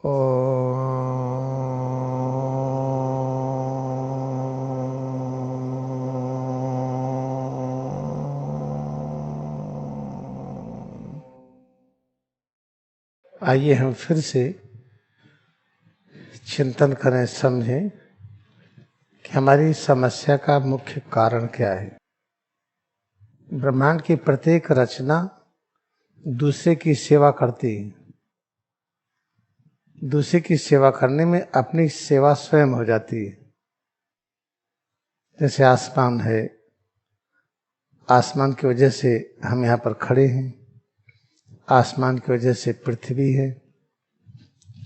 आइए हम फिर से चिंतन करें, समझें कि हमारी समस्या का मुख्य कारण क्या है। ब्रह्मांड की प्रत्येक रचना दूसरे की सेवा करती है। दूसरे की सेवा करने में अपनी सेवा स्वयं हो जाती है। जैसे आसमान है, आसमान की वजह से हम यहाँ पर खड़े हैं, आसमान की वजह से पृथ्वी है,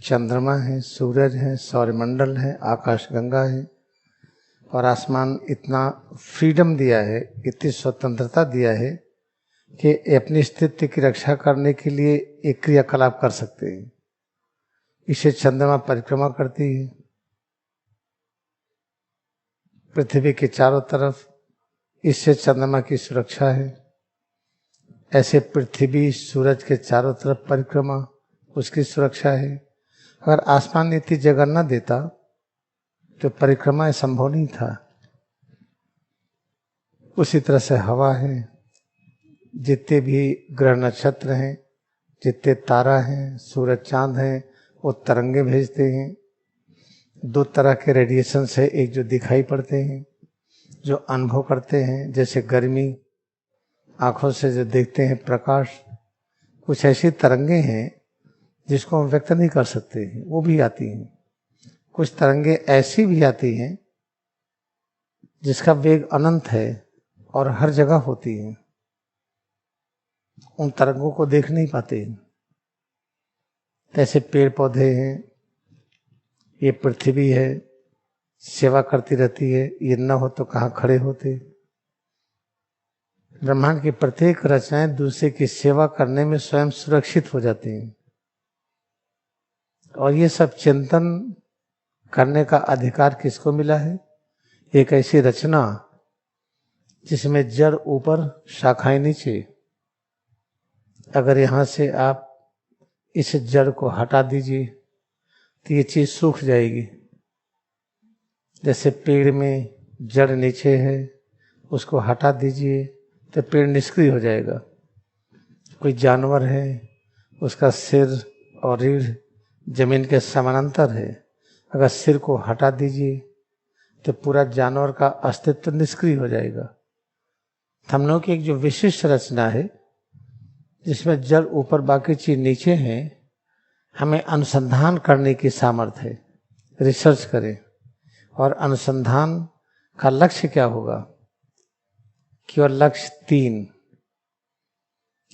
चंद्रमा है, सूरज है, सौरमंडल है, आकाशगंगा है। और आसमान इतना फ्रीडम दिया है, इतनी स्वतंत्रता दिया है कि अपनी स्थिति की रक्षा करने के लिए एक क्रियाकलाप कर सकते हैं। इसे चंद्रमा परिक्रमा करती है पृथ्वी के चारों तरफ, इससे चंद्रमा की सुरक्षा है। ऐसे पृथ्वी सूरज के चारों तरफ परिक्रमा, उसकी सुरक्षा है। अगर आसमान इतनी जगह न देता तो परिक्रमा संभव नहीं था। उसी तरह से हवा है, जितने भी ग्रह नक्षत्र हैं, जितने तारा हैं, सूरज चांद हैं, वो तरंगे भेजते हैं। दो तरह के रेडिएशन से, एक जो दिखाई पड़ते हैं, जो अनुभव करते हैं, जैसे गर्मी, आंखों से जो देखते हैं प्रकाश, कुछ ऐसी तरंगे हैं जिसको हम व्यक्त नहीं कर सकते हैं, वो भी आती हैं। कुछ तरंगे ऐसी भी आती हैं जिसका वेग अनंत है और हर जगह होती हैं, उन तरंगों को देख नहीं पाते। ऐसे पेड़ पौधे हैं, ये पृथ्वी है, सेवा करती रहती है, ये न हो तो कहाँ खड़े होते। ब्रह्मांड की प्रत्येक रचनाएं दूसरे की सेवा करने में स्वयं सुरक्षित हो जाती हैं। और ये सब चिंतन करने का अधिकार किसको मिला है? एक ऐसी रचना जिसमें जड़ ऊपर, शाखाएं नीचे। अगर यहां से आप इस जड़ को हटा दीजिए तो ये चीज सूख जाएगी। जैसे पेड़ में जड़ नीचे है, उसको हटा दीजिए तो पेड़ निष्क्रिय हो जाएगा। कोई जानवर है, उसका सिर और रीढ़ जमीन के समानांतर है, अगर सिर को हटा दीजिए तो पूरा जानवर का अस्तित्व निष्क्रिय हो जाएगा। हम लोग की एक जो विशिष्ट रचना है जिसमें जड़ ऊपर बाकी चीज नीचे है, हमें अनुसंधान करने की सामर्थ्य है। रिसर्च करें। और अनुसंधान का लक्ष्य क्या होगा? केवल लक्ष्य 3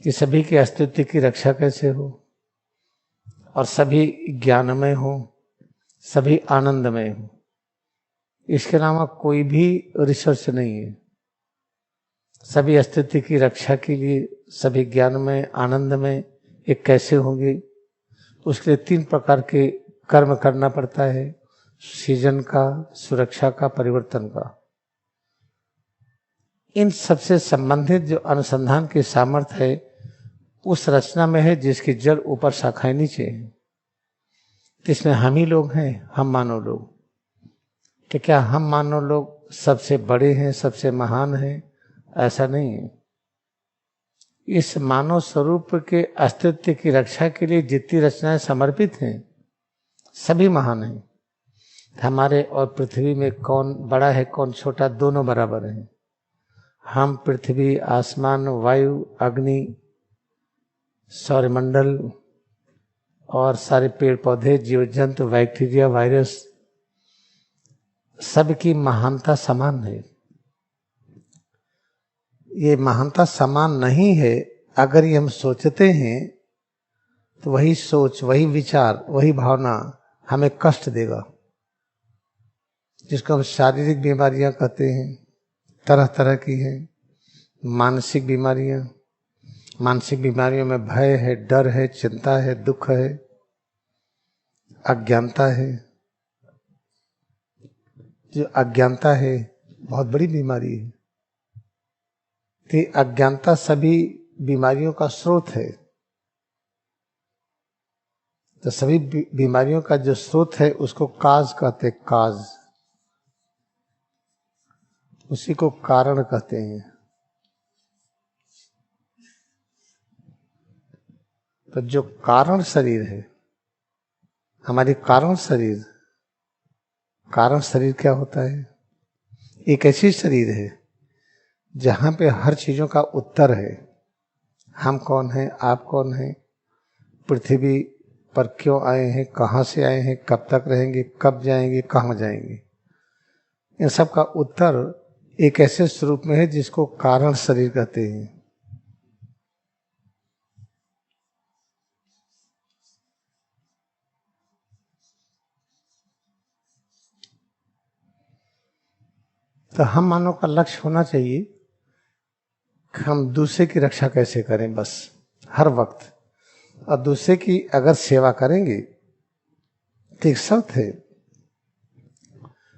कि सभी के अस्तित्व की रक्षा कैसे हो और सभी ज्ञानमय हो, सभी आनंदमय हो। इसके अलावा कोई भी रिसर्च नहीं है। सभी अस्तित्व की रक्षा के लिए सभी ज्ञानमय, आनंदमय एक कैसे होंगे, उसके लिए 3 प्रकार के कर्म करना पड़ता है: सृजन का, सुरक्षा का, परिवर्तन का। इन सबसे संबंधित जो अनुसंधान की सामर्थ्य है उस रचना में है जिसकी जड़ ऊपर, शाखाएं नीचे है। इसमें हम ही लोग हैं, हम मानव लोग। कि क्या हम मानव लोग सबसे बड़े हैं, सबसे महान हैं? ऐसा नहीं है। इस मानव स्वरूप के अस्तित्व की रक्षा के लिए जितनी रचनाएं समर्पित हैं सभी महान हैं। हमारे और पृथ्वी में कौन बड़ा है, कौन छोटा, दोनों बराबर हैं। हम, पृथ्वी, आसमान, वायु, अग्नि, सौरमंडल और सारे पेड़ पौधे, जीव जंतु, बैक्टीरिया, वायरस, सबकी महानता समान है। ये महानता समान नहीं है अगर ये हम सोचते हैं तो वही सोच, वही विचार, वही भावना हमें कष्ट देगा, जिसको हम शारीरिक बीमारियां कहते हैं। तरह तरह की है मानसिक बीमारियां। मानसिक बीमारियों में भय है, डर है, चिंता है, दुख है, अज्ञानता है। जो अज्ञानता है बहुत बड़ी बीमारी है। कि अज्ञानता सभी बीमारियों का स्रोत है। तो सभी बीमारियों का जो स्रोत है उसको काज कहते, काज, उसी को कारण कहते हैं। तो जो कारण शरीर है, हमारी कारण शरीर, कारण शरीर क्या होता है? एक ऐसी शरीर है जहां पे हर चीजों का उत्तर है। हम कौन हैं, आप कौन हैं, पृथ्वी पर क्यों आए हैं, कहां से आए हैं, कब तक रहेंगे, कब जाएंगे, कहां जाएंगे, इन सब का उत्तर एक ऐसे स्वरूप में है जिसको कारण शरीर कहते हैं। तो हम मानव का लक्ष्य होना चाहिए कि हम दूसरे की रक्षा कैसे करें, बस हर वक्त। और दूसरे की अगर सेवा करेंगे तो एक शर्त है,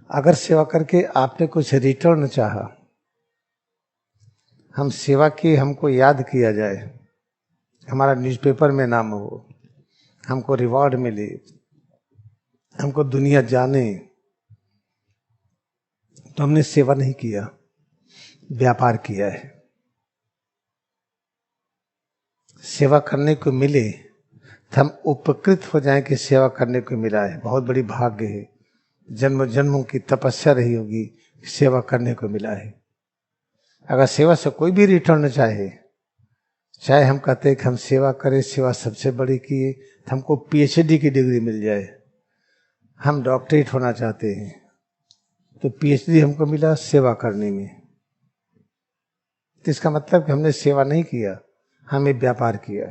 अगर सेवा करके आपने कुछ रिटर्न चाहा, हम सेवा की, हमको याद किया जाए, हमारा न्यूज़पेपर में नाम हो, हमको रिवॉर्ड मिले, हमको दुनिया जाने, तो हमने सेवा नहीं किया, व्यापार किया है। सेवा करने को मिले तो हम उपकृत हो जाएं कि सेवा करने को मिला है, बहुत बड़ी भाग्य है, जन्म जन्मों की तपस्या रही होगी, सेवा करने को मिला है। अगर सेवा से कोई भी रिटर्न चाहे, चाहे हम कहते हैं कि हम सेवा करें, सेवा सबसे बड़ी किए, तो हमको पीएचडी की डिग्री मिल जाए, हम डॉक्टरेट होना चाहते हैं, तो पीएचडी हमको मिला सेवा करने में, तो इसका मतलब कि हमने सेवा नहीं किया, हमें व्यापार किया।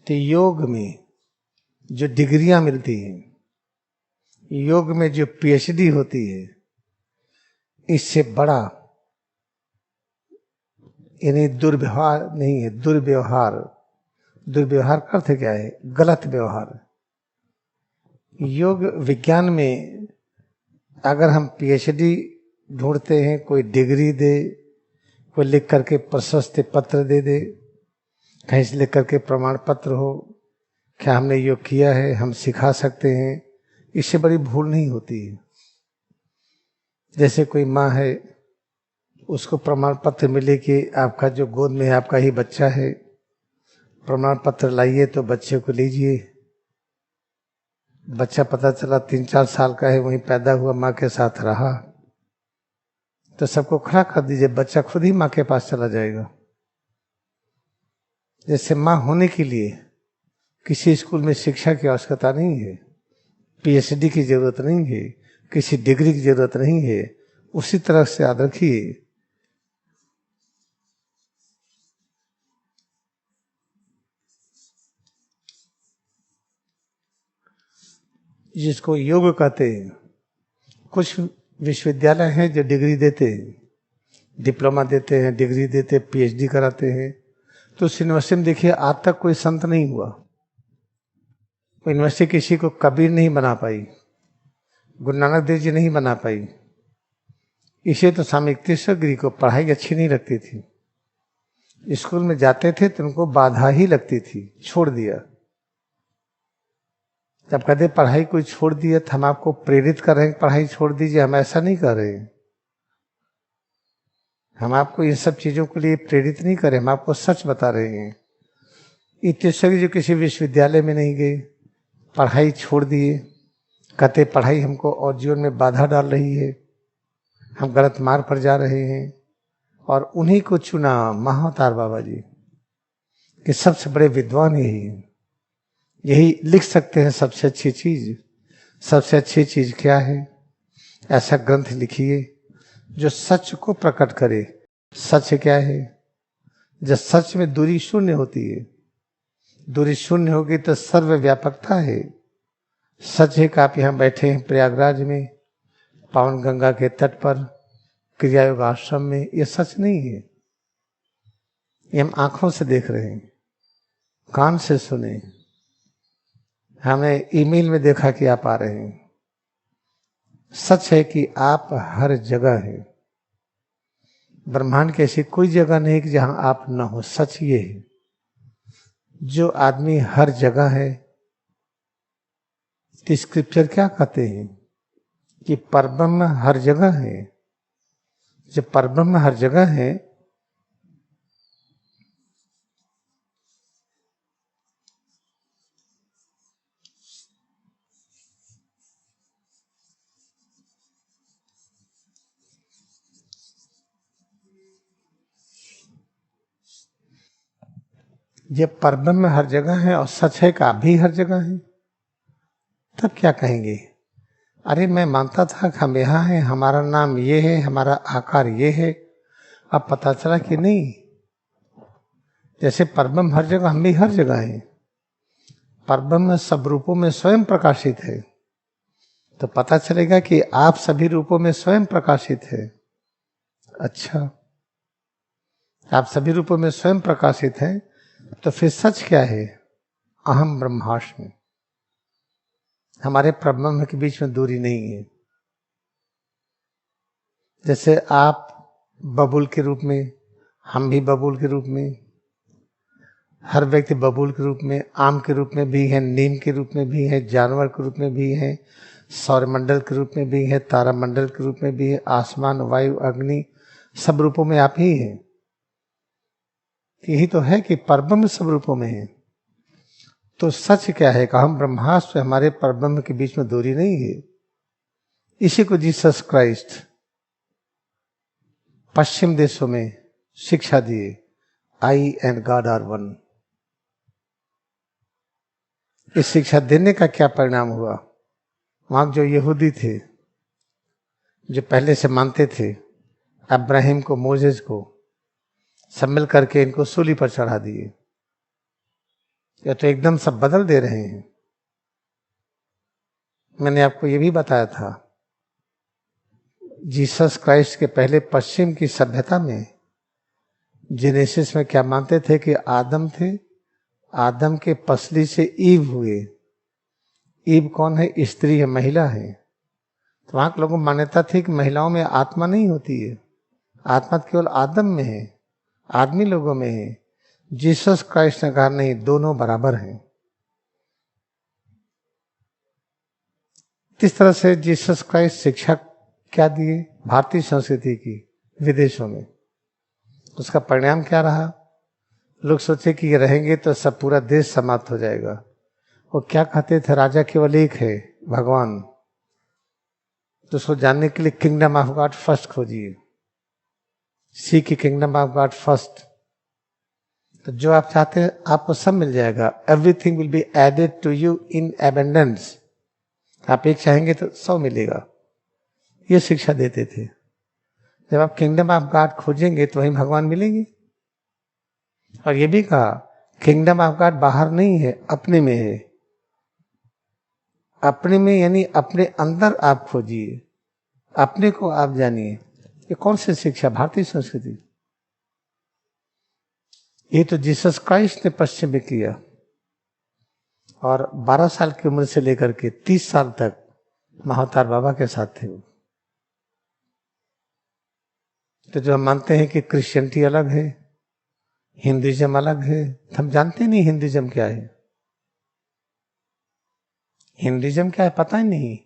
तो योग में जो डिग्रियां मिलती हैं, योग में जो पीएचडी होती है, इससे बड़ा यानी दुर्व्यवहार नहीं है। दुर्व्यवहार, दुर्व्यवहार का अर्थ क्या है? गलत व्यवहार। योग विज्ञान में अगर हम पीएचडी ढूंढते हैं, कोई डिग्री दे, कोई लिख करके प्रशस्ति पत्र दे दे, कहीं से लिख करके प्रमाण पत्र हो, क्या हमने योग किया है, हम सिखा सकते हैं, इससे बड़ी भूल नहीं होती है। जैसे कोई माँ है, उसको प्रमाण पत्र मिले कि आपका जो गोद में है आपका ही बच्चा है, प्रमाण पत्र लाइए, तो बच्चे को लीजिए, बच्चा पता चला 3-4 साल का है, वहीं पैदा हुआ, माँ के साथ रहा, तो सबको खड़ा कर दीजिए, बच्चा खुद ही माँ के पास चला जाएगा। जैसे माँ होने के लिए किसी स्कूल में शिक्षा की आवश्यकता नहीं है, पीएचडी की जरूरत नहीं है, किसी डिग्री की जरूरत नहीं है, उसी तरह से याद रखिए, जिसको योग कहते हैं। कुछ विश्वविद्यालय हैं जो डिग्री देते हैं, डिप्लोमा देते हैं, डिग्री देते हैं, पीएचडी कराते हैं। तो उस यूनिवर्सिटी में देखिए आज तक कोई संत नहीं हुआ, यूनिवर्सिटी किसी को कबीर नहीं बना पाई, गुरु नानक देव जी नहीं बना पाई। इसे तो स्वामी युक्तेश्वर गिरी को पढ़ाई अच्छी नहीं लगती थी, स्कूल में जाते थे तो उनको बाधा ही लगती थी, छोड़ दिया। जब कहते पढ़ाई कोई छोड़ दिया तो हम आपको प्रेरित कर रहे हैं पढ़ाई छोड़ दीजिए, हम ऐसा नहीं कर रहे हैं। हम आपको इन सब चीजों के लिए प्रेरित नहीं कर रहे, हम आपको सच बता रहे हैं। युक्तेश्वर जो किसी विश्वविद्यालय में नहीं गए, पढ़ाई छोड़ दिए, कहते पढ़ाई हमको और जीवन में बाधा डाल रही है, हम गलत मार्ग पर जा रहे हैं, और उन्हीं को चुना महाअवतार बाबा जी कि सबसे बड़े विद्वान यही हैं, यही लिख सकते हैं सबसे अच्छी चीज। सबसे अच्छी चीज क्या है? ऐसा ग्रंथ लिखिए जो सच को प्रकट करे। सच क्या है? जब सच में दूरी शून्य होती है, दूरी शून्य होगी तो सर्वव्यापकता है। सच है कि आप यहाँ बैठे हैं प्रयागराज में, पावन गंगा के तट पर, क्रियायोग आश्रम में, ये सच नहीं है। ये हम आंखों से देख रहे हैं, कान से सुने, हमने ईमेल में देखा कि आप आ रहे हैं। सच है कि आप हर जगह हैं, ब्रह्मांड की ऐसी कोई जगह नहीं कि जहां आप न हो। सच ये है, जो आदमी हर जगह है तो स्क्रिप्चर क्या कहते हैं कि परब्रह्म हर जगह है। जब परब्रह्म हर जगह है जब परब्रह्म हर जगह है और सच है का भी हर जगह है, तब क्या कहेंगे? अरे मैं मानता था कि हम यहाँ हैं, हमारा नाम ये है, हमारा आकार ये है, अब पता चला कि नहीं। जैसे परब्रह्म हर जगह, हम भी हर जगह हैं। परब्रह्म सब रूपों में स्वयं प्रकाशित है, तो पता चलेगा कि आप सभी रूपों में स्वयं प्रकाशित है। अच्छा, आप सभी रूपों में स्वयं प्रकाशित हैं, तो फिर सच क्या है? अहम ब्रह्मास्मि। हमारे परब्रह्म के बीच में दूरी नहीं है। जैसे आप बबूल के रूप में, हम भी बबूल के रूप में, हर व्यक्ति बबूल के रूप में, आम के रूप में भी है, नीम के रूप में भी है, जानवर के रूप में भी है, सौरमंडल के रूप में भी है, तारामंडल के रूप में भी है, आसमान, वायु, अग्नि, सब रूपों में आप ही हैं। यही तो है कि परब्रह्म सब रूपों में है। तो सच क्या है कि हम ब्रह्मास्त्र, हमारे परब्रह्म के बीच में दूरी नहीं है। इसी को जीसस क्राइस्ट पश्चिम देशों में शिक्षा दिए, आई एंड गॉड आर वन। इस शिक्षा देने का क्या परिणाम हुआ? वहां जो यहूदी थे, जो पहले से मानते थे अब्राहिम को, मोजेस को, सब मिल करके इनको सूली पर चढ़ा दिए। या तो एकदम सब बदल दे रहे हैं। मैंने आपको ये भी बताया था, जीसस क्राइस्ट के पहले पश्चिम की सभ्यता में जेनेसिस में क्या मानते थे कि आदम थे, आदम के पसली से ईव हुए। ईव कौन है? स्त्री है, महिला है। तो वहां के लोगों को मान्यता थी कि महिलाओं में आत्मा नहीं होती है, आत्मा केवल आदम में है, आदमी लोगों में है। जीसस क्राइस्ट ने कहा नहीं, दोनों बराबर हैं। किस तरह से जीसस क्राइस्ट शिक्षा क्या दिए भारतीय संस्कृति की विदेशों में? उसका परिणाम क्या रहा? लोग सोचे कि ये रहेंगे तो सब पूरा देश समाप्त हो जाएगा। वो क्या कहते थे? राजा केवल एक है, भगवान। तो उसको जानने के लिए किंगडम ऑफ गॉड फर्स्ट खोजिए, सीक की किंगडम ऑफ गॉड फर्स्ट। तो जो आप चाहते हैं आपको सब मिल जाएगा। Everything will be added to you in abundance. आप एक चाहेंगे तो 100 मिलेगा। ये शिक्षा देते थे। जब आप किंगडम ऑफ गॉड खोजेंगे तो वहीं भगवान मिलेंगे। और ये भी कहा किंगडम ऑफ गॉड बाहर नहीं है, अपने में है। अपने में यानी अपने अंदर आप खोजिए, अपने को आप जानिए। ये कौन सी शिक्षा? भारतीय संस्कृति। ये तो जीसस क्राइस्ट ने पश्चिम में किया। और 12 साल की उम्र से लेकर के 30 साल तक महाअवतार बाबा के साथ थे वो। तो जो हम मानते हैं कि क्रिश्चियनिटी अलग है, हिंदुइज्म अलग है, हम जानते नहीं हिंदुइज्म क्या है। हिंदुइज्म क्या है पता ही नहीं।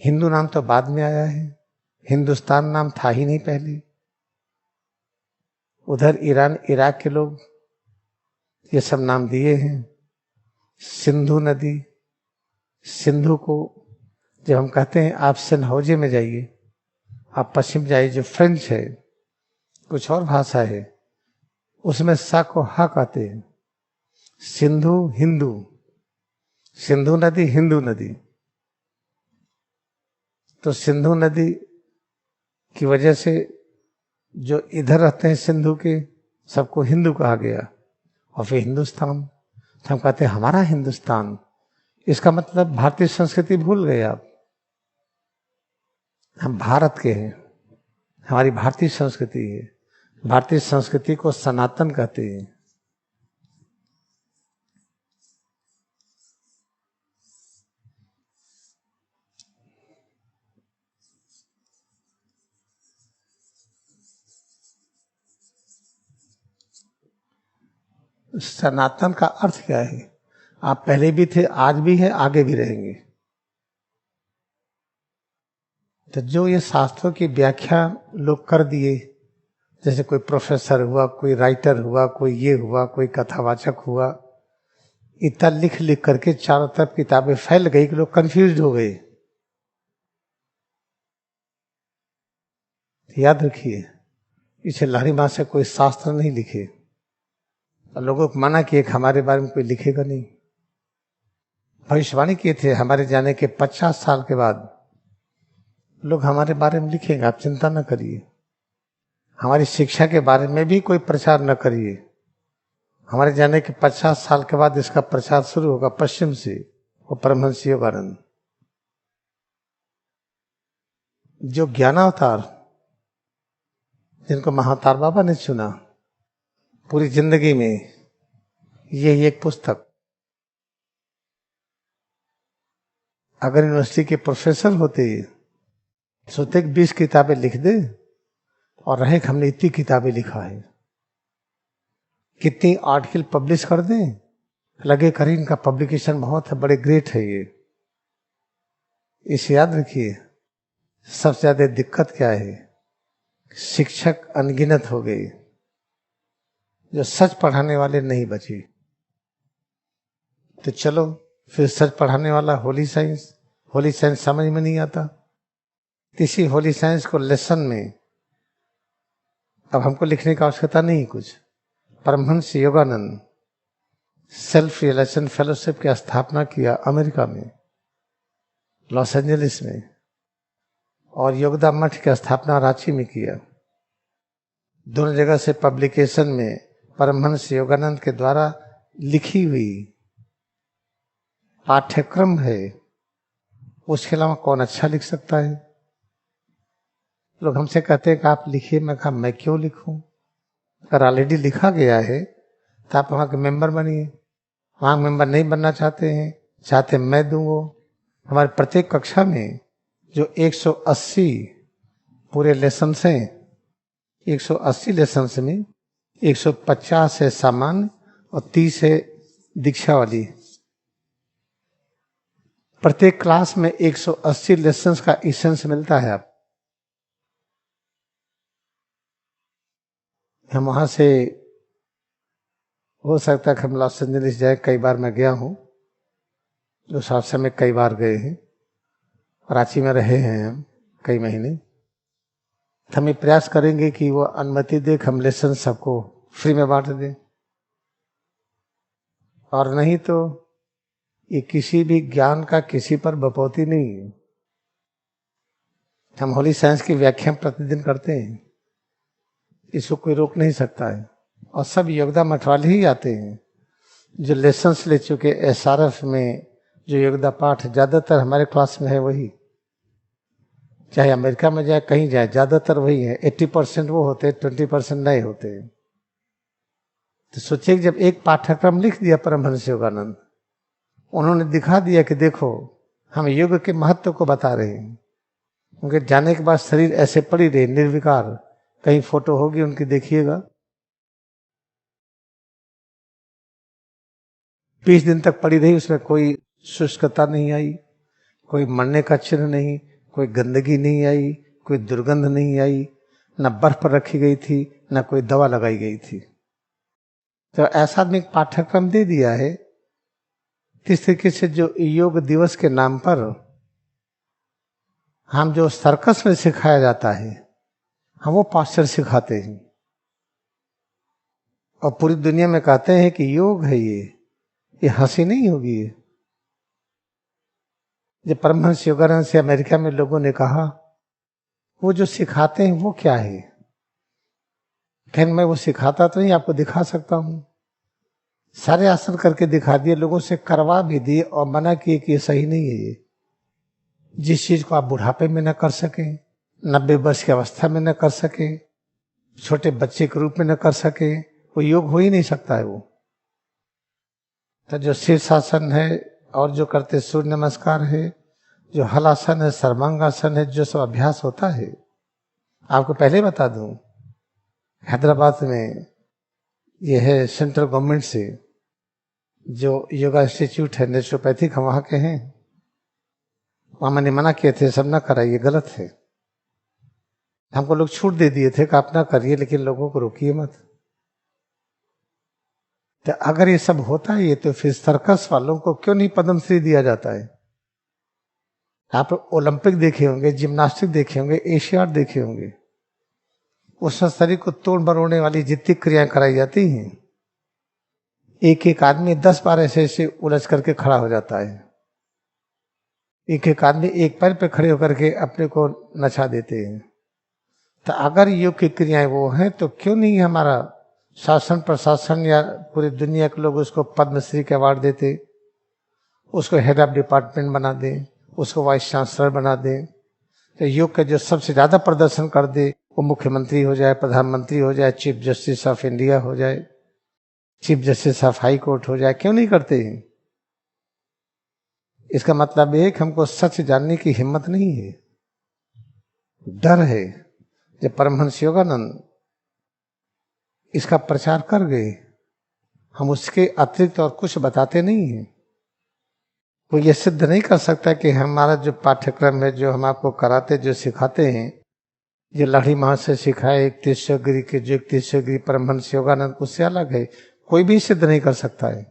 हिंदू नाम तो बाद में आया है, हिंदुस्तान नाम था ही नहीं पहले। उधर ईरान, इराक के लोग ये सब नाम दिए हैं। सिंधु नदी, सिंधु को जब हम कहते हैं आप सिन्हौजे में जाइए, आप पश्चिम जाइए, जो फ्रेंच है, कुछ और भाषा है, उसमें सा को हा कहते हैं। सिंधु हिंदू, सिंधु नदी हिंदू नदी। तो सिंधु नदी की वजह से जो इधर रहते हैं सिंधु के, सबको हिंदू कहा गया। और फिर हिंदुस्तान, तो हम कहते हैं हमारा हिंदुस्तान। इसका मतलब भारतीय संस्कृति भूल गए आप। हम भारत के हैं, हमारी भारतीय संस्कृति है। भारतीय संस्कृति को सनातन कहते हैं। सनातन का अर्थ क्या है? आप पहले भी थे, आज भी है, आगे भी रहेंगे। तो जो ये शास्त्रों की व्याख्या लोग कर दिए, जैसे कोई प्रोफेसर हुआ, कोई राइटर हुआ, कोई ये हुआ, कोई कथावाचक हुआ, इतना लिख लिख करके चारों तरफ किताबें फैल गई कि लोग कंफ्यूज हो गए। याद रखिए, इसे लहरी माँ से कोई शास्त्र नहीं लिखे, और लोगों को मना किए कि हमारे बारे में कोई लिखेगा नहीं। भविष्यवाणी किए थे हमारे जाने के 50 साल के बाद लोग हमारे बारे में लिखेंगे, आप चिंता न करिए। हमारी शिक्षा के बारे में भी कोई प्रचार न करिए, हमारे जाने के 50 साल के बाद इसका प्रचार शुरू होगा पश्चिम से, वो परमहंस योगानंद। जो ज्ञानावतार, जिनको महाअवतार बाबा ने चुना पूरी जिंदगी में, ये एक पुस्तक अगर यूनिवर्सिटी के प्रोफेसर होते सोचते 20 किताबें लिख दे, और रहे कि हमने इतनी किताबें लिखा है, कितनी आर्टिकल पब्लिश कर दें, लगे करें इनका पब्लिकेशन बहुत है, बड़े ग्रेट है ये। इसे याद रखिए, सबसे ज्यादा दिक्कत क्या है, शिक्षक अनगिनत हो गए, जो सच पढ़ाने वाले नहीं बचे। तो चलो फिर सच पढ़ाने वाला होली साइंस समझ में नहीं आता, इसी होली साइंस को लेसन में अब हमको लिखने की आवश्यकता नहीं कुछ। Paramahansa Yogananda self realization fellowship की स्थापना किया अमेरिका में, लॉस एंजलिस में, और योगदा मठ की स्थापना रांची में किया। दोनों जगह से पब्लिकेशन में परमहंस योगानंद के द्वारा लिखी हुई पाठ्यक्रम है, उसके अलावा कौन अच्छा लिख सकता है। लोग हमसे कहते हैं कि आप लिखिए, मैं कहा मैं क्यों लिखूं, अगर ऑलरेडी लिखा गया है तो आप वहां के मेंबर बनिए। वहां मेंबर नहीं बनना चाहते मैं दूं वो। हमारे प्रत्येक कक्षा में जो 180 पूरे लेसन हैं, 180 लेसन में 150 है सामान्य और 30 है दीक्षा वाली। प्रत्येक क्लास में 180 लेसन का इसेंस मिलता है। आप हम वहां से, हो सकता है कि हम लॉस एंजलिस जाए, कई बार मैं गया हूं, उस हादसे में कई बार गए हैं, रांची में रहे हैं हम कई महीने। हम ये प्रयास करेंगे कि वो अनुमति दे, हम लेसन सबको फ्री में बांट दें, और नहीं तो ये किसी भी ज्ञान का किसी पर बपौती नहीं है। हम होली साइंस की व्याख्या प्रतिदिन करते हैं, इसको कोई रोक नहीं सकता है, और सब योगदा मठ वाले ही आते हैं जो लेसन्स ले चुके। एसआरएफ में जो योगदा पाठ ज्यादातर हमारे क्लास में है, वही, चाहे अमेरिका में जाए कहीं जाए, ज्यादातर वही है। 80% वो होते, 20% नहीं होते। तो सोचिए जब एक पाठ्यक्रम लिख दिया परमहंस योगानंद, उन्होंने दिखा दिया कि देखो हम योग के महत्व को बता रहे हैं। उनके जाने के बाद शरीर ऐसे पड़ी रही निर्विकार, कहीं फोटो होगी उनकी, देखिएगा 20 दिन तक पड़ी रही, उसमें कोई शुष्कता नहीं आई, कोई मरने का चिन्ह नहीं, कोई गंदगी नहीं आई, कोई दुर्गंध नहीं आई, न बर्फ पर रखी गई थी, न कोई दवा लगाई गई थी। तो ऐसा आदमी पाठ्यक्रम दे दिया है। इस तरीके से जो योग दिवस के नाम पर हम जो सर्कस में सिखाया जाता है, हम वो पास्चर सिखाते हैं, और पूरी दुनिया में कहते हैं कि योग है ये हंसी नहीं होगी। जब परमहंस योगानंद से अमेरिका में लोगों ने कहा वो जो सिखाते हैं वो क्या है, खैर मैं वो सिखाता तो नहीं, आपको दिखा सकता हूं। सारे आसन करके दिखा दिए, लोगों से करवा भी दिए और मना किए कि ये सही नहीं है। ये जिस चीज को आप बुढ़ापे में न कर सके, 90 वर्ष की अवस्था में न कर सके, छोटे बच्चे के रूप में न कर सके, वो योग हो ही नहीं सकता है। वो तो जो शीर्षासन है और जो करते सूर्य नमस्कार है, जो हलासन है, सर्वांगासन है, जो सब अभ्यास होता है, आपको पहले बता दूं, हैदराबाद में ये है सेंट्रल गवर्नमेंट से जो योगा इंस्टीट्यूट है, नेचुरोपैथिक, हम वहां के हैं। वहां मैंने मना किए थे, सब ना कराइए, गलत है। हमको लोग छूट दे दिए थे कि आप ना करिए, लेकिन लोगों को रोकिए मत। तो अगर ये सब होता है तो फिर सर्कस वालों को क्यों नहीं पद्मश्री दिया जाता है? आप ओलंपिक देखे होंगे, जिम्नास्टिक देखे होंगे, एशियाड देखे होंगे, उसमें शरीर को तोड़ मरोड़ने वाली जितनी क्रियाएं कराई जाती हैं, एक एक आदमी 10 बार ऐसे ऐसे उलझ करके खड़ा हो जाता है। एक एक आदमी एक पैर पे खड़े होकर के अपने को नचा देते हैं। तो अगर योग की क्रियाएं वो हैं तो क्यों नहीं हमारा शासन प्रशासन या पूरी दुनिया के लोग उसको पद्मश्री के अवार्ड देते, उसको हेड ऑफ डिपार्टमेंट बना दें, उसको वाइस चांसलर बना दें। तो योग का जो सबसे ज्यादा प्रदर्शन कर दे वो मुख्यमंत्री हो जाए, प्रधानमंत्री हो जाए, चीफ जस्टिस ऑफ इंडिया हो जाए, chief justice of high court हो जाए। क्यों नहीं करते हैं? इसका मतलब है कि हमको सच जानने की हिम्मत नहीं है, डर है। जब परमहंस योगानंद इसका प्रचार कर गए, हम उसके अतिरिक्त और कुछ बताते नहीं हैं। वो ये सिद्ध नहीं कर सकता कि हमारा जो पाठ्यक्रम है, जो हम आपको कराते, जो सिखाते हैं, जो लाठी महाशय सिखाए 31 गिरी के, जो 31 गिरी परमहंस योगानंद, उससे अलग है। कोई भी सिद्ध नहीं कर सकता है,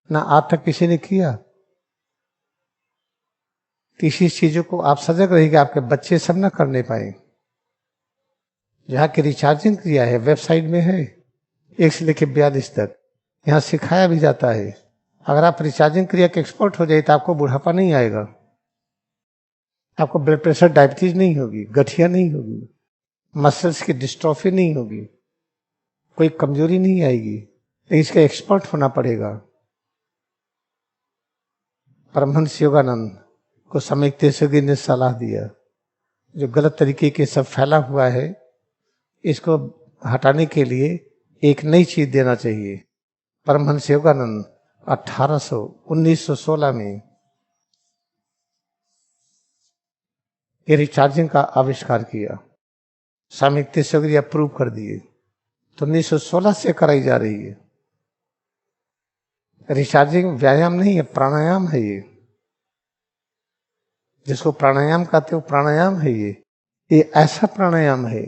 ना आज तक किसी ने किया। इसी चीजों को आप सजग रहिए, आपके बच्चे सब ना करने पाए। यहाँ की रिचार्जिंग क्रिया है, वेबसाइट में है, 1 से लेकर 42 तक यहाँ सिखाया भी जाता है। अगर आप रिचार्जिंग क्रिया के एक्सपर्ट हो जाए तो आपको बुढ़ापा नहीं आएगा, आपको ब्लड प्रेशर, डायबिटीज नहीं होगी, गठिया नहीं होगी, मसल्स की डिस्ट्रॉफी नहीं होगी, कोई कमजोरी नहीं आएगी। तो इसका एक्सपर्ट होना पड़ेगा। परमहंस योगानंद को स्वामी तेसुगी ने सलाह दिया, जो गलत तरीके के सब फैला हुआ है इसको हटाने के लिए एक नई चीज देना चाहिए। परमहंस योगानंद 1916 में ये रिचार्जिंग का आविष्कार किया, स्वामी तेसुगी अप्रूव कर दिए, तो 1916 से कराई जा रही है। रिचार्जिंग व्यायाम नहीं है, प्राणायाम है। ये जिसको प्राणायाम कहते हो, प्राणायाम है। ये ऐसा प्राणायाम है,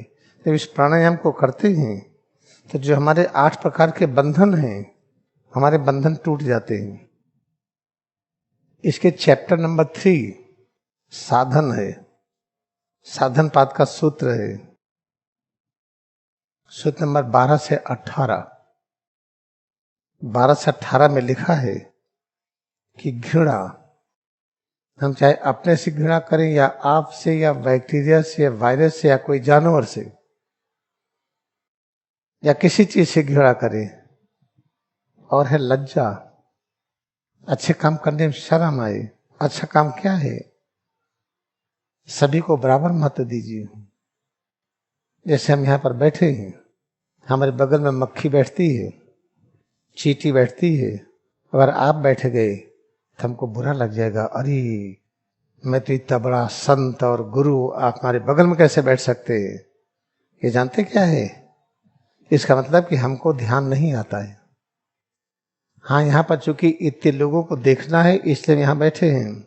जब इस प्राणायाम को करते हैं तो जो हमारे 8 प्रकार के बंधन हैं, हमारे बंधन टूट जाते हैं। इसके चैप्टर नंबर 3 साधन है, साधन पाद का सूत्र है, सूत्र नंबर 12 से 18। 12 से 18 में लिखा है कि घृणा, हम चाहे अपने से घृणा करें या आपसे या बैक्टीरिया से या वायरस से या कोई जानवर से या किसी चीज से घृणा करें, और है लज्जा, अच्छे काम करने में शर्म आए। अच्छा काम क्या है? सभी को बराबर महत्व दीजिए। जैसे हम यहाँ पर बैठे हैं, हमारे बगल में मक्खी बैठती है, चींटी बैठती है, अगर आप बैठ गए तो हमको बुरा लग जाएगा, अरे मैं तो इतना बड़ा संत और गुरु, आप हमारे बगल में कैसे बैठ सकते हैं? ये जानते क्या है? इसका मतलब कि हमको ध्यान नहीं आता है। हाँ, यहाँ पर चूंकि इतने लोगों को देखना है इसलिए यहाँ बैठे हैं।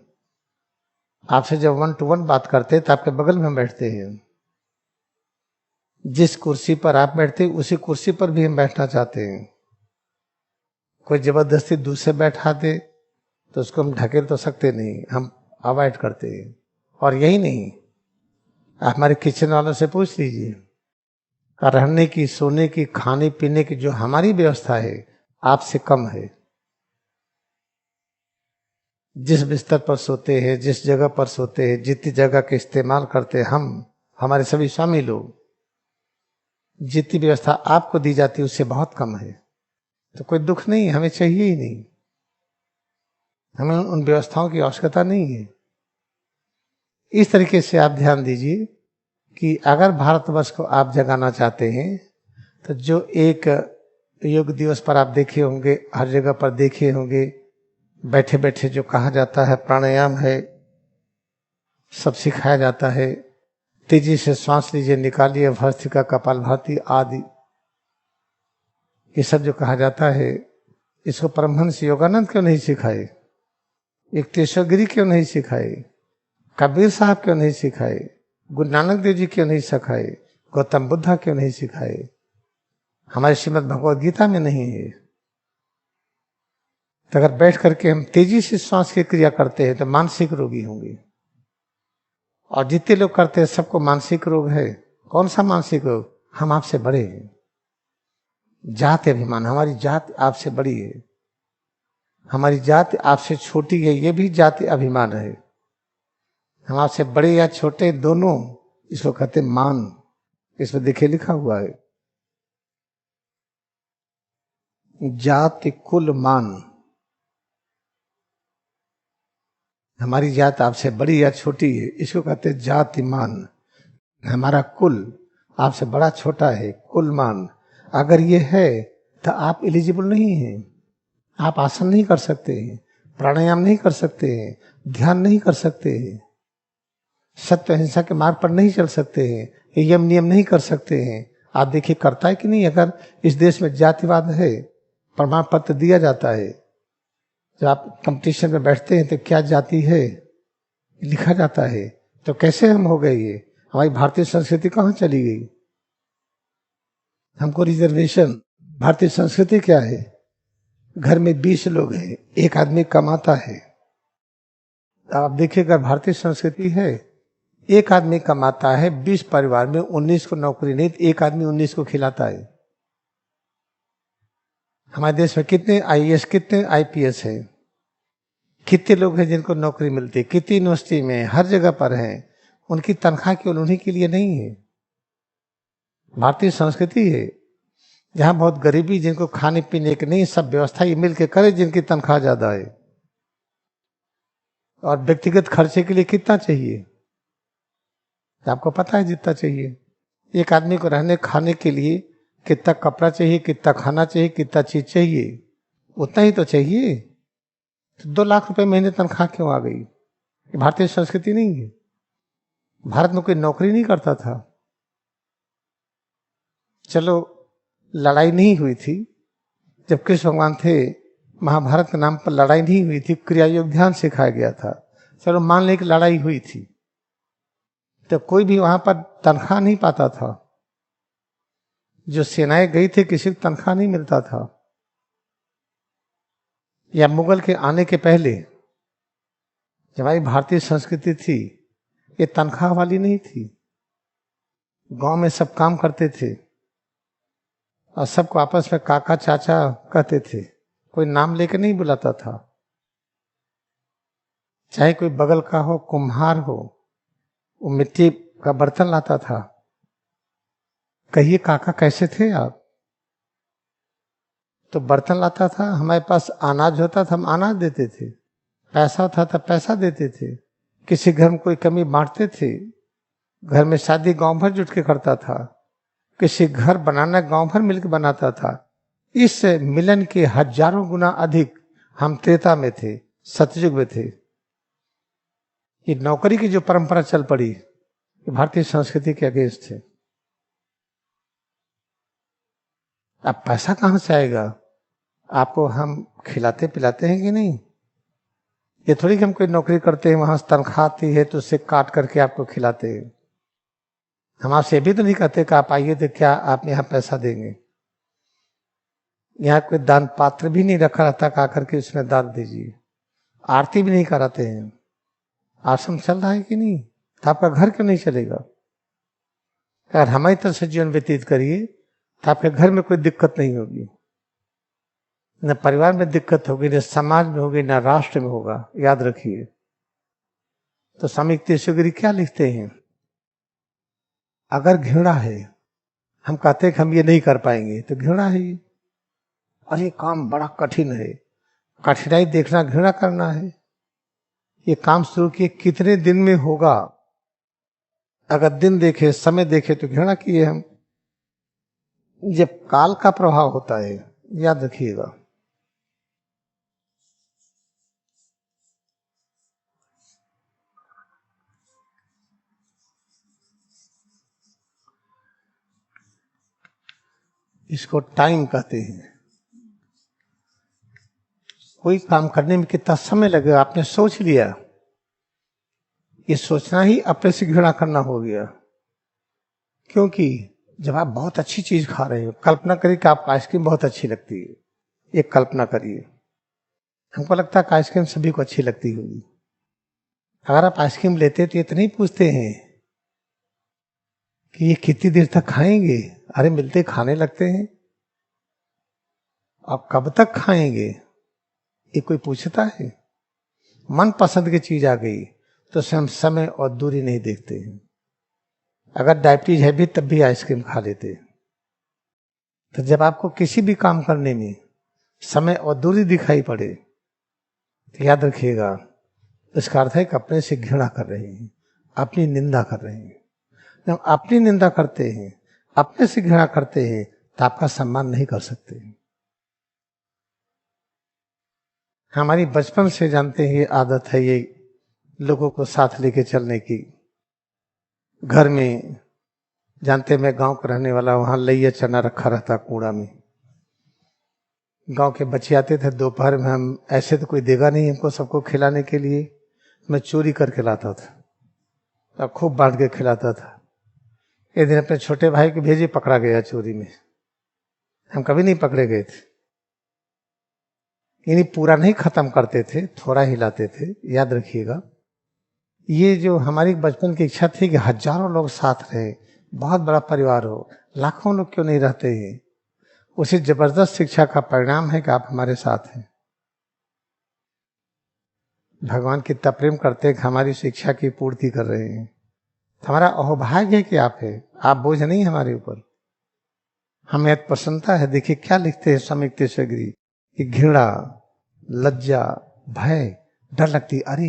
आपसे जब 1 to 1 बात करते हैं तो आपके बगल में बैठते हैं। जिस कुर्सी पर आप बैठते हैं उसी कुर्सी पर भी हम बैठना चाहते हैं। कोई जबरदस्ती दूसरे बैठा दे तो उसको हम ढकेल तो सकते नहीं, हम अवॉइड करते हैं। और यही नहीं, आप हमारे किचन वालों से पूछ लीजिए, रहने की, सोने की, खाने पीने की जो हमारी व्यवस्था है आपसे कम है। जिस बिस्तर पर सोते हैं, जिस जगह पर सोते हैं, जितनी जगह का इस्तेमाल करते हैं हम, हमारे सभी स्वामी लोग, जितनी व्यवस्था आपको दी जाती है उससे बहुत कम है। तो कोई दुख नहीं, हमें चाहिए ही नहीं, हमें उन व्यवस्थाओं की आवश्यकता नहीं है। इस तरीके से आप ध्यान दीजिए कि अगर भारतवर्ष को आप जगाना चाहते हैं तो जो एक योग दिवस पर आप देखे होंगे, हर जगह पर देखे होंगे, बैठे बैठे जो कहा जाता है प्राणायाम है, सब सिखाया जाता है। तेजी से श्वास लीजिए, निकालिए, भस्त्रिका, कपालभाति आदि, ये सब जो कहा जाता है, इसको परमहंस योगानंद क्यों नहीं सिखाए? 31 गिरी क्यों नहीं सिखाए? कबीर साहब क्यों नहीं सिखाए? गुरु नानक देव जी क्यों नहीं सिखाए? गौतम बुद्धा क्यों नहीं सिखाए? हमारे श्रीमद् भगवद गीता में नहीं है। तो अगर बैठ करके हम तेजी से श्वास की क्रिया करते हैं तो मानसिक रोगी होंगे, और जितने लोग करते हैं सबको मानसिक रोग है। कौन सा मानसिक रोग? हम आपसे बड़े हैं, जाति अभिमान, हमारी जाति आपसे बड़ी है, हमारी जाति आपसे छोटी है, ये भी जाति अभिमान है। हम आपसे बड़े या छोटे दोनों, इसको कहते मान। इसमें देखिए लिखा हुआ है, जाति कुल मान। हमारी जात आपसे बड़ी या छोटी है, इसको कहते जाति मान। हमारा कुल आपसे बड़ा छोटा है, कुल मान। अगर ये है तो आप एलिजिबल नहीं हैं, आप आसन नहीं कर सकते हैं, प्राणायाम नहीं कर सकते हैं, ध्यान नहीं कर सकते हैं, सत्य अहिंसा के मार्ग पर नहीं चल सकते हैं, यम नियम नहीं कर सकते हैं। आप देखिए करता है कि नहीं? अगर इस देश में जातिवाद है, प्रमाण पत्र दिया जाता है, जब आप कंपटीशन में बैठते हैं तो क्या जाति है लिखा जाता है। तो कैसे हम हो गए ये? हमारी भारतीय संस्कृति कहाँ चली गई? हमको रिजर्वेशन। भारतीय संस्कृति क्या है? घर में 20 लोग हैं, एक आदमी कमाता है। आप देखिएगा भारतीय संस्कृति है, एक आदमी कमाता है, 20 परिवार में 19 को नौकरी नहीं, एक आदमी 19 को खिलाता है। हमारे देश में कितने आईएएस, कितने आईपीएस है, कितने लोग हैं जिनको नौकरी मिलती है, कितनी यूनिवर्सिटी में, हर जगह पर है। उनकी तनख्वाह केवल उन्हीं के लिए नहीं है। भारतीय संस्कृति है जहां बहुत गरीबी, जिनको खाने पीने की नहीं, सब व्यवस्था ये मिल के करे जिनकी तनख्वाह ज्यादा है। और व्यक्तिगत खर्चे के लिए कितना चाहिए आपको पता है? जितना चाहिए। एक आदमी को रहने खाने के लिए कितना कपड़ा चाहिए, कितना खाना चाहिए, कितना चीज चाहिए, उतना ही तो चाहिए। तो 2 लाख रुपए महीने तनख्वाह क्यों आ गई? ये भारतीय संस्कृति नहीं है। भारत में कोई नौकरी नहीं करता था। चलो लड़ाई नहीं हुई थी, जब कृष्ण भगवान थे महाभारत के नाम पर लड़ाई नहीं हुई थी, क्रिया योग ध्यान सिखाया गया था। चलो मान लें कि लड़ाई हुई थी, तो कोई भी वहां पर तनख्वाह नहीं पाता था। जो सेनाएं गई थी किसी को तनख्वाह नहीं मिलता था। या मुगल के आने के पहले जब हमारी भारतीय संस्कृति थी, ये तनख्वाह वाली नहीं थी। गांव में सब काम करते थे और सबको आपस में काका चाचा कहते थे, कोई नाम लेकर नहीं बुलाता था। चाहे कोई बगल का हो, कुम्हार हो, वो मिट्टी का बर्तन लाता था, कहिए काका कैसे थे आप? तो बर्तन लाता था, हमारे पास अनाज होता था, हम अनाज देते थे, पैसा होता था पैसा देते थे, किसी घर में कोई कमी बांटते थे। घर में शादी गांव भर जुट के करता था, किसी घर बनाना गांव भर मिलकर बनाता था। इस मिलन के हजारों गुना अधिक हम त्रेता में थे, सतयुग में थे। ये नौकरी की जो परंपरा चल पड़ी, ये भारतीय संस्कृति के अगेंस्ट थे। अब पैसा कहां से आएगा? आपको हम खिलाते पिलाते हैं कि नहीं? ये थोड़ी कि हम कोई नौकरी करते हैं, वहां तनख्वाह आती है तो उससे काट करके आपको खिलाते हैं। हम आपसे भी तो नहीं कहते कि आप आइए तो क्या आप यहाँ पैसा देंगे। यहाँ कोई दान पात्र भी नहीं रखा रहता कि आकर के उसमें दान दीजिए। आरती भी नहीं कराते हैं। आश्रम चल रहा है कि नहीं? तो आपका घर क्यों नहीं चलेगा? अगर हमारी तरह से जीवन व्यतीत करिए तो आपके घर में कोई दिक्कत नहीं होगी, न परिवार में दिक्कत होगी, न समाज में होगी, न राष्ट्र में होगा। याद रखिए। तो स्वामी तीर्थगिरी क्या लिखते हैं? अगर घृणा है, हम कहते हैं कि हम ये नहीं कर पाएंगे, तो घृणा है ये। और ये काम बड़ा कठिन है, कठिनाई देखना घृणा करना है। ये काम शुरू किए कितने दिन में होगा? अगर दिन देखे, समय देखे तो घृणा किए हम। जब काल का प्रभाव होता है, याद रखिएगा। इसको टाइम कहते हैं। कोई काम करने में कितना समय लगेगा आपने सोच लिया, ये सोचना ही अपने से घृणा करना हो गया। क्योंकि जब आप बहुत अच्छी चीज खा रहे हो, कल्पना करिए कि आपको आइसक्रीम बहुत अच्छी लगती है, एक कल्पना करिए। हमको लगता है कि आइसक्रीम सभी को अच्छी लगती होगी। अगर आप आइसक्रीम लेते तो इतना ही पूछते हैं कि ये कितनी देर तक खाएंगे, अरे मिलते खाने लगते हैं। आप कब तक खाएंगे ये कोई पूछता है? मन पसंद की चीज आ गई तो हम समय और दूरी नहीं देखते हैं। अगर डायबिटीज है भी तब भी आइसक्रीम खा लेते हैं। तो जब आपको किसी भी काम करने में समय और दूरी दिखाई पड़े तो याद रखिएगा, इसका अर्थ है कि अपने से घृणा कर रहे हैं, अपनी निंदा कर रहे हैं। जब अपनी निंदा करते हैं, अपने से घृणा करते हैं, तो आपका सम्मान नहीं कर सकते। हमारी बचपन से जानते हैं ये आदत है, ये लोगों को साथ लेके चलने की। घर में जानते, मैं गांव का रहने वाला, वहां लइया चना रखा रहता कूड़ा में। गांव के बच्चे आते थे दोपहर में, हम ऐसे तो कोई देगा नहीं हमको सबको खिलाने के लिए, मैं चोरी करके लाता था और खूब बांट के खिलाता था। एक दिन अपने छोटे भाई को भेजे, पकड़ा गया चोरी में। हम कभी नहीं पकड़े गए थे, यानी पूरा नहीं खत्म करते थे, थोड़ा ही लाते थे। याद रखिएगा, ये जो हमारी बचपन की इच्छा थी कि हजारों लोग साथ रहे, बहुत बड़ा परिवार हो, लाखों लोग क्यों नहीं रहते हैं, उसी जबरदस्त शिक्षा का परिणाम है कि आप हमारे साथ हैं। भगवान कितना प्रेम करते हैं कि हमारी शिक्षा की पूर्ति कर रहे हैं। हमारा अहोभाग्य है कि आप है, आप बोझ नहीं हमारे ऊपर। हमें प्रसन्नता है। देखिए क्या लिखते हैं स्वामी युक्तेश्वर गिरी कि घृणा, लज्जा, भय, डर लगती। अरे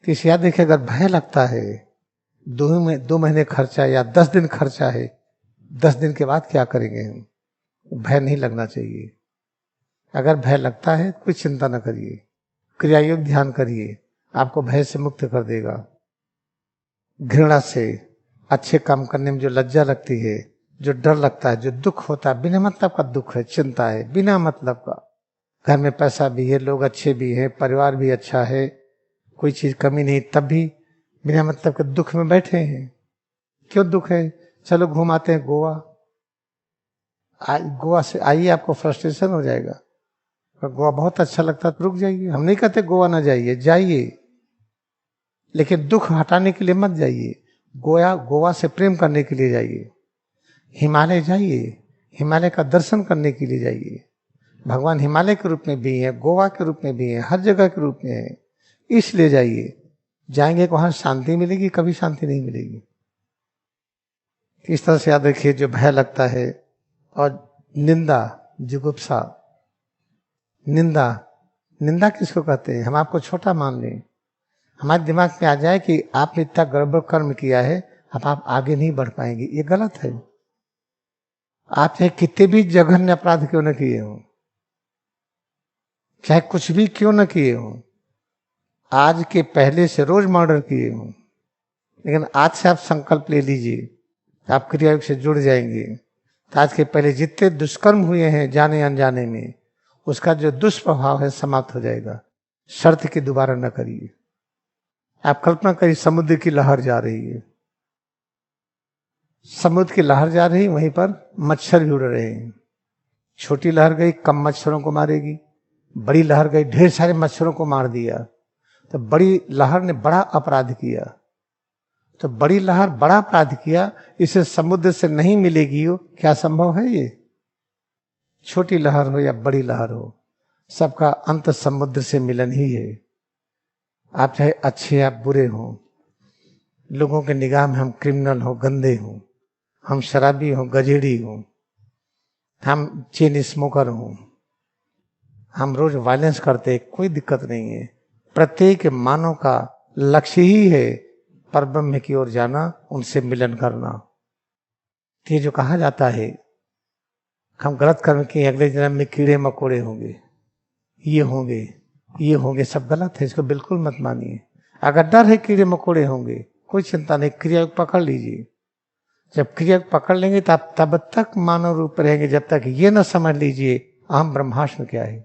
किसी याद देखिए, अगर भय लगता है, 2 महीने खर्चा या 10 दिन खर्चा है, 10 दिन के बाद क्या करेंगे हम? भय नहीं लगना चाहिए। अगर भय लगता है कोई चिंता न करिए, क्रियायोग ध्यान करिए, आपको भय से मुक्त कर देगा। घृणा से अच्छे काम करने में जो लज्जा लगती है, जो डर लगता है, जो दुख होता है, बिना मतलब का दुख है, चिंता है बिना मतलब का। घर में पैसा भी है, लोग अच्छे भी हैं, परिवार भी अच्छा है, कोई चीज कमी नहीं, तब भी बिना मतलब के दुख में बैठे हैं। क्यों दुख है? चलो घुमाते हैं गोवा। गोवा से आइए, आपको फ्रस्ट्रेशन हो जाएगा। गोवा बहुत अच्छा लगता है तो रुक जाइए। हम नहीं कहते गोवा ना जाइए, जाइए, लेकिन दुख हटाने के लिए मत जाइए। गोवा से प्रेम करने के लिए जाइए। हिमालय जाइए, हिमालय का दर्शन करने के लिए जाइए। भगवान हिमालय के रूप में भी है, गोवा के रूप में भी है, हर जगह के रूप में है, इसलिए जाइए। जाएंगे वहां शांति मिलेगी, कभी शांति नहीं मिलेगी। इस तरह से याद रखिए, जो भय लगता है और निंदा, जुगुप्सा, निंदा किसको कहते हैं? हम आपको छोटा मान लें, हमारे दिमाग में आ जाए कि आपने इतना गड़बड़ कर्म किया है, अब आप आगे नहीं बढ़ पाएंगे, ये गलत है। आप चाहे कितने भी जघन्य अपराध क्यों न किए हो, चाहे कुछ भी क्यों न किए हो, आज के पहले से रोज मर्डर किए हो, लेकिन आज से आप संकल्प ले लीजिए, आप क्रियायोग से जुड़ जाएंगे। तो आज के पहले जितने दुष्कर्म हुए हैं जाने अनजाने में, उसका जो दुष्प्रभाव है समाप्त हो जाएगा। शर्त की दोबारा न करिए। आप कल्पना करिए, समुद्र की लहर जा रही है, समुद्र की लहर जा रही, वहीं पर मच्छर भी उड़ रहे हैं। छोटी लहर गई, कम मच्छरों को मारेगी, बड़ी लहर गई, ढेर सारे मच्छरों को मार दिया। तो बड़ी लहर ने बड़ा अपराध किया, तो बड़ी लहर बड़ा अपराध किया, इसे समुद्र से नहीं मिलेगी। हो क्या संभव है? ये छोटी लहर हो या बड़ी लहर हो, सबका अंत समुद्र से मिलन ही है। आप चाहे अच्छे या बुरे हो, लोगों के निगाह में हम क्रिमिनल हो, गंदे हो, हम शराबी हो, गजेड़ी हो, हम चेन स्मोकर हो, हम रोज वायलेंस करते, कोई दिक्कत नहीं है। प्रत्येक मानव का लक्ष्य ही है परब्रह्म की ओर जाना, उनसे मिलन करना। ये जो कहा जाता है हम गलत कर्म किए, अगले जन्म में कीड़े मकोड़े होंगे, ये होंगे, ये होंगे, सब गलत है, इसको बिल्कुल मत मानिए। अगर डर है कीड़े मकोड़े होंगे, कोई चिंता नहीं, क्रिया पकड़ लीजिए। जब क्रिया पकड़ लेंगे तो आप तब तक मानव रूप रहेंगे, जब तक ये न समझ लीजिए अहम ब्रह्मास्म क्या है।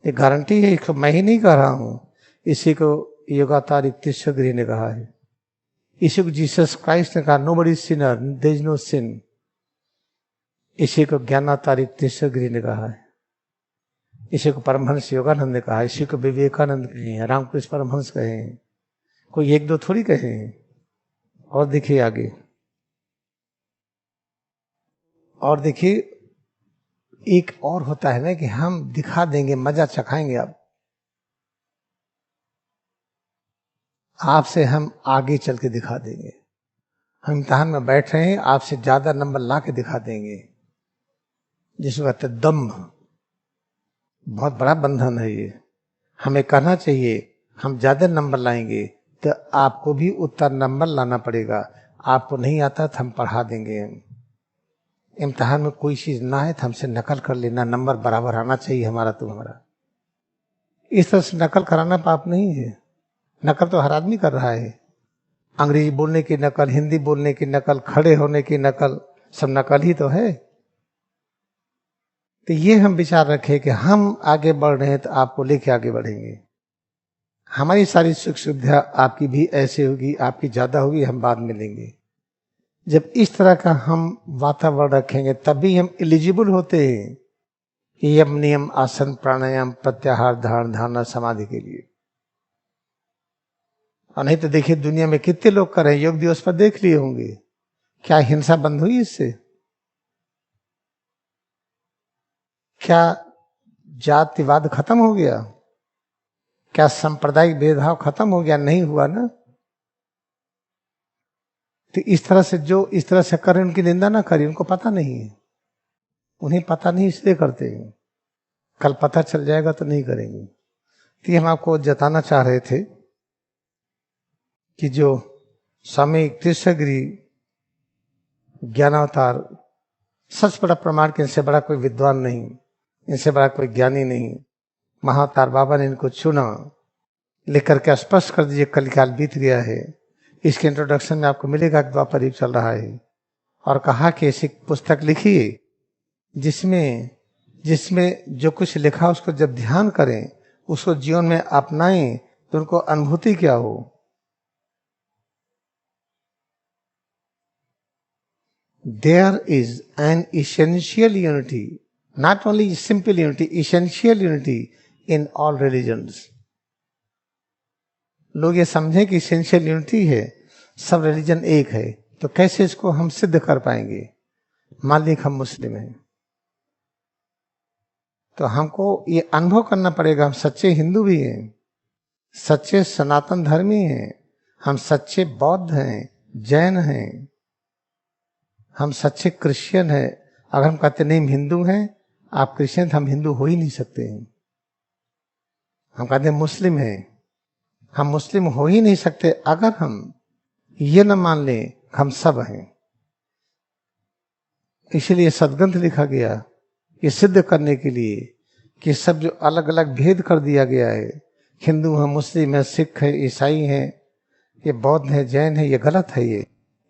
ये गारंटी है, इसको मैं ही नहीं कह रहा हूं, इसी को योगावतार 31 गृह ने कहा है। इसी को जीसस क्राइस्ट ने कहा, nobody sinner, there is no sin. इसी को ज्ञानावतार 31 गृह ने कहा है। इसी को परमहंस योगानंद ने कहा, इसी को विवेकानंद कहे हैं, रामकृष्ण परमहंस कहे हैं, कोई एक दो थोड़ी कहे हैं। और देखिए आगे, और देखिए एक और होता है ना कि हम दिखा देंगे, मजा चखाएंगे। अब आपसे हम आगे चल के दिखा देंगे। हम इम्तिहान में बैठ रहे हैं, आपसे ज्यादा नंबर ला के दिखा देंगे, जिसको कहते हैं दम्भ। बहुत बड़ा बंधन है ये। हमें कहना चाहिए हम ज्यादा नंबर लाएंगे तो आपको भी उतना नंबर लाना पड़ेगा। आपको नहीं आता तो हम पढ़ा देंगे। इम्तिहान में कोई चीज ना है तो हमसे नकल कर लेना, नंबर बराबर आना चाहिए हमारा तुम्हारा। इस तरह से नकल कराना पाप नहीं है। नकल तो हर आदमी कर रहा है। अंग्रेजी बोलने की नकल, हिंदी बोलने की नकल, खड़े होने की नकल, सब नकल ही तो है। तो ये हम विचार रखें कि हम आगे बढ़ रहे हैं तो आपको लेके आगे बढ़ेंगे। हमारी सारी सुख सुविधा आपकी भी ऐसे होगी, आपकी ज्यादा होगी, हम बाद में लेंगे। जब इस तरह का हम वातावरण रखेंगे तभी हम एलिजिबल होते हैं यम नियम आसन प्राणायाम प्रत्याहार धारण धारणा समाधि के लिए। और नहीं तो देखिए दुनिया में कितने लोग कर रहे हैं। योग दिवस पर देख लिए होंगे, क्या हिंसा बंद हुई इससे? क्या जातिवाद खत्म हो गया? क्या सांप्रदायिक भेदभाव खत्म हो गया? नहीं हुआ ना। तो इस तरह से जो इस तरह से करें उनकी निंदा ना करें, उनको पता नहीं है। उन्हें पता नहीं इसलिए करते हैं, कल पता चल जाएगा तो नहीं करेंगे। तो ये हम आपको जताना चाह रहे थे कि जो स्वामी कृष्णगिरी ज्ञानावतार, सच बड़ा प्रमाण के इनसे बड़ा कोई विद्वान नहीं, इनसे बड़ा कोई ज्ञानी नहीं। महाअवतार बाबा ने इनको चुना, लिख करके स्पष्ट कर दीजिए कलिकाल बीत गया है। इसके इंट्रोडक्शन में आपको मिलेगा कि द्वापर युग चल रहा है। और कहा कि ऐसी पुस्तक लिखिए जिसमें जिसमें जो कुछ लिखा उसको जब ध्यान करें, उसको जीवन में अपनाएं तो उनको अनुभूति क्या हो। There is an essential unity, not only simple unity, essential unity in all religions. लोग ये समझे कि essential unity है, सब रिलीजन एक है, तो कैसे इसको हम सिद्ध कर पाएंगे? मान लीजिए हम मुस्लिम हैं तो हमको ये अनुभव करना पड़ेगा हम सच्चे हिंदू भी हैं, सच्चे सनातन धर्मी हैं, हम सच्चे बौद्ध हैं, जैन हैं, हम सच्चे क्रिश्चियन हैं। अगर हम कहते नहीं हम हिंदू हैं, आप क्रिश्चियन, हम हिंदू हो ही नहीं सकते हैं। हम कहते हैं मुस्लिम हैं, हम मुस्लिम हो ही नहीं सकते अगर हम ये न मान लें हम सब हैं। इसीलिए सदग्रंथ लिखा गया ये सिद्ध करने के लिए कि सब जो अलग अलग भेद कर दिया गया है, हिंदू है, मुस्लिम है, सिख है, ईसाई है, ये बौद्ध है, जैन है, ये गलत है। ये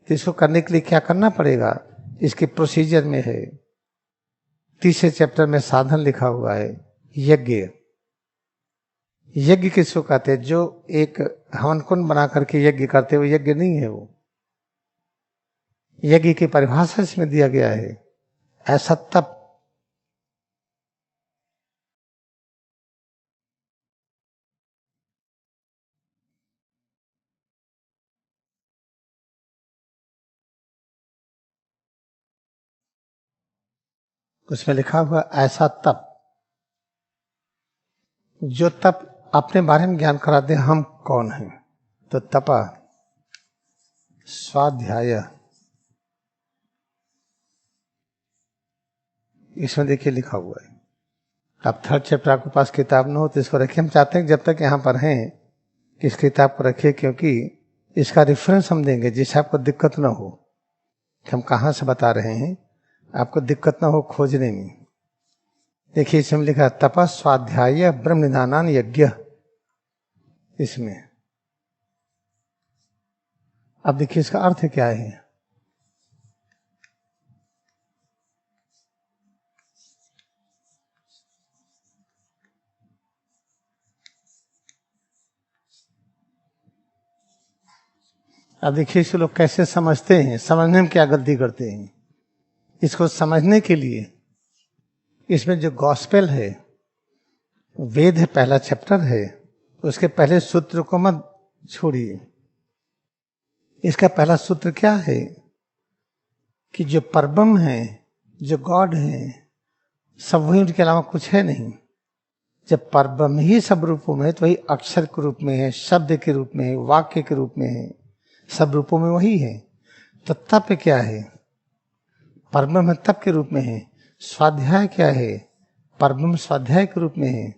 तो इसको करने के लिए क्या करना पड़ेगा, इसके प्रोसीजर में है। तीसरे चैप्टर में साधन लिखा हुआ है। यज्ञ, यज्ञ किसको कहते हैं? जो एक हवन कुंड बना करके यज्ञ करते हुए यज्ञ नहीं है वो। यज्ञ की परिभाषा इसमें दिया गया है, ऐसा तप। उसमें लिखा हुआ ऐसा तप, जो तप अपने बारे में ज्ञान करा दे हम कौन हैं। तो तपा स्वाध्याय, इसमें देखिए लिखा हुआ है। अब थर्ड चैप्टर आपके पास किताब न हो तो इसको रखिए। हम चाहते हैं जब तक यहाँ पर हैं कि इस किताब को रखिए, क्योंकि इसका रेफरेंस हम देंगे जिससे आपको दिक्कत ना हो कि हम कहाँ से बता रहे हैं, आपको दिक्कत ना हो खोजने में। देखिए इसमें लिखा तपस स्वाध्याय ब्रह्म निधानान यज्ञ। इसमें अब देखिए इसका अर्थ क्या है। अब देखिए इसको लोग कैसे समझते हैं, समझने में क्या गलती करते हैं। इसको समझने के लिए इसमें जो गॉस्पेल है, वेद है, पहला चैप्टर है, उसके पहले सूत्र को मत छोड़िए। इसका पहला सूत्र क्या है कि जो परब्रह्म है, जो गॉड है, सब वही, उनके अलावा कुछ है नहीं। जब परब्रह्म ही सब रूपों में है तो वही अक्षर के रूप में है, शब्द के रूप में है, वाक्य के रूप में है, सब रूपों में वही है। तो तप क्या है? परब्रह्म तप के रूप में है। स्वाध्याय क्या है? परब्रह्म स्वाध्याय के रूप में है।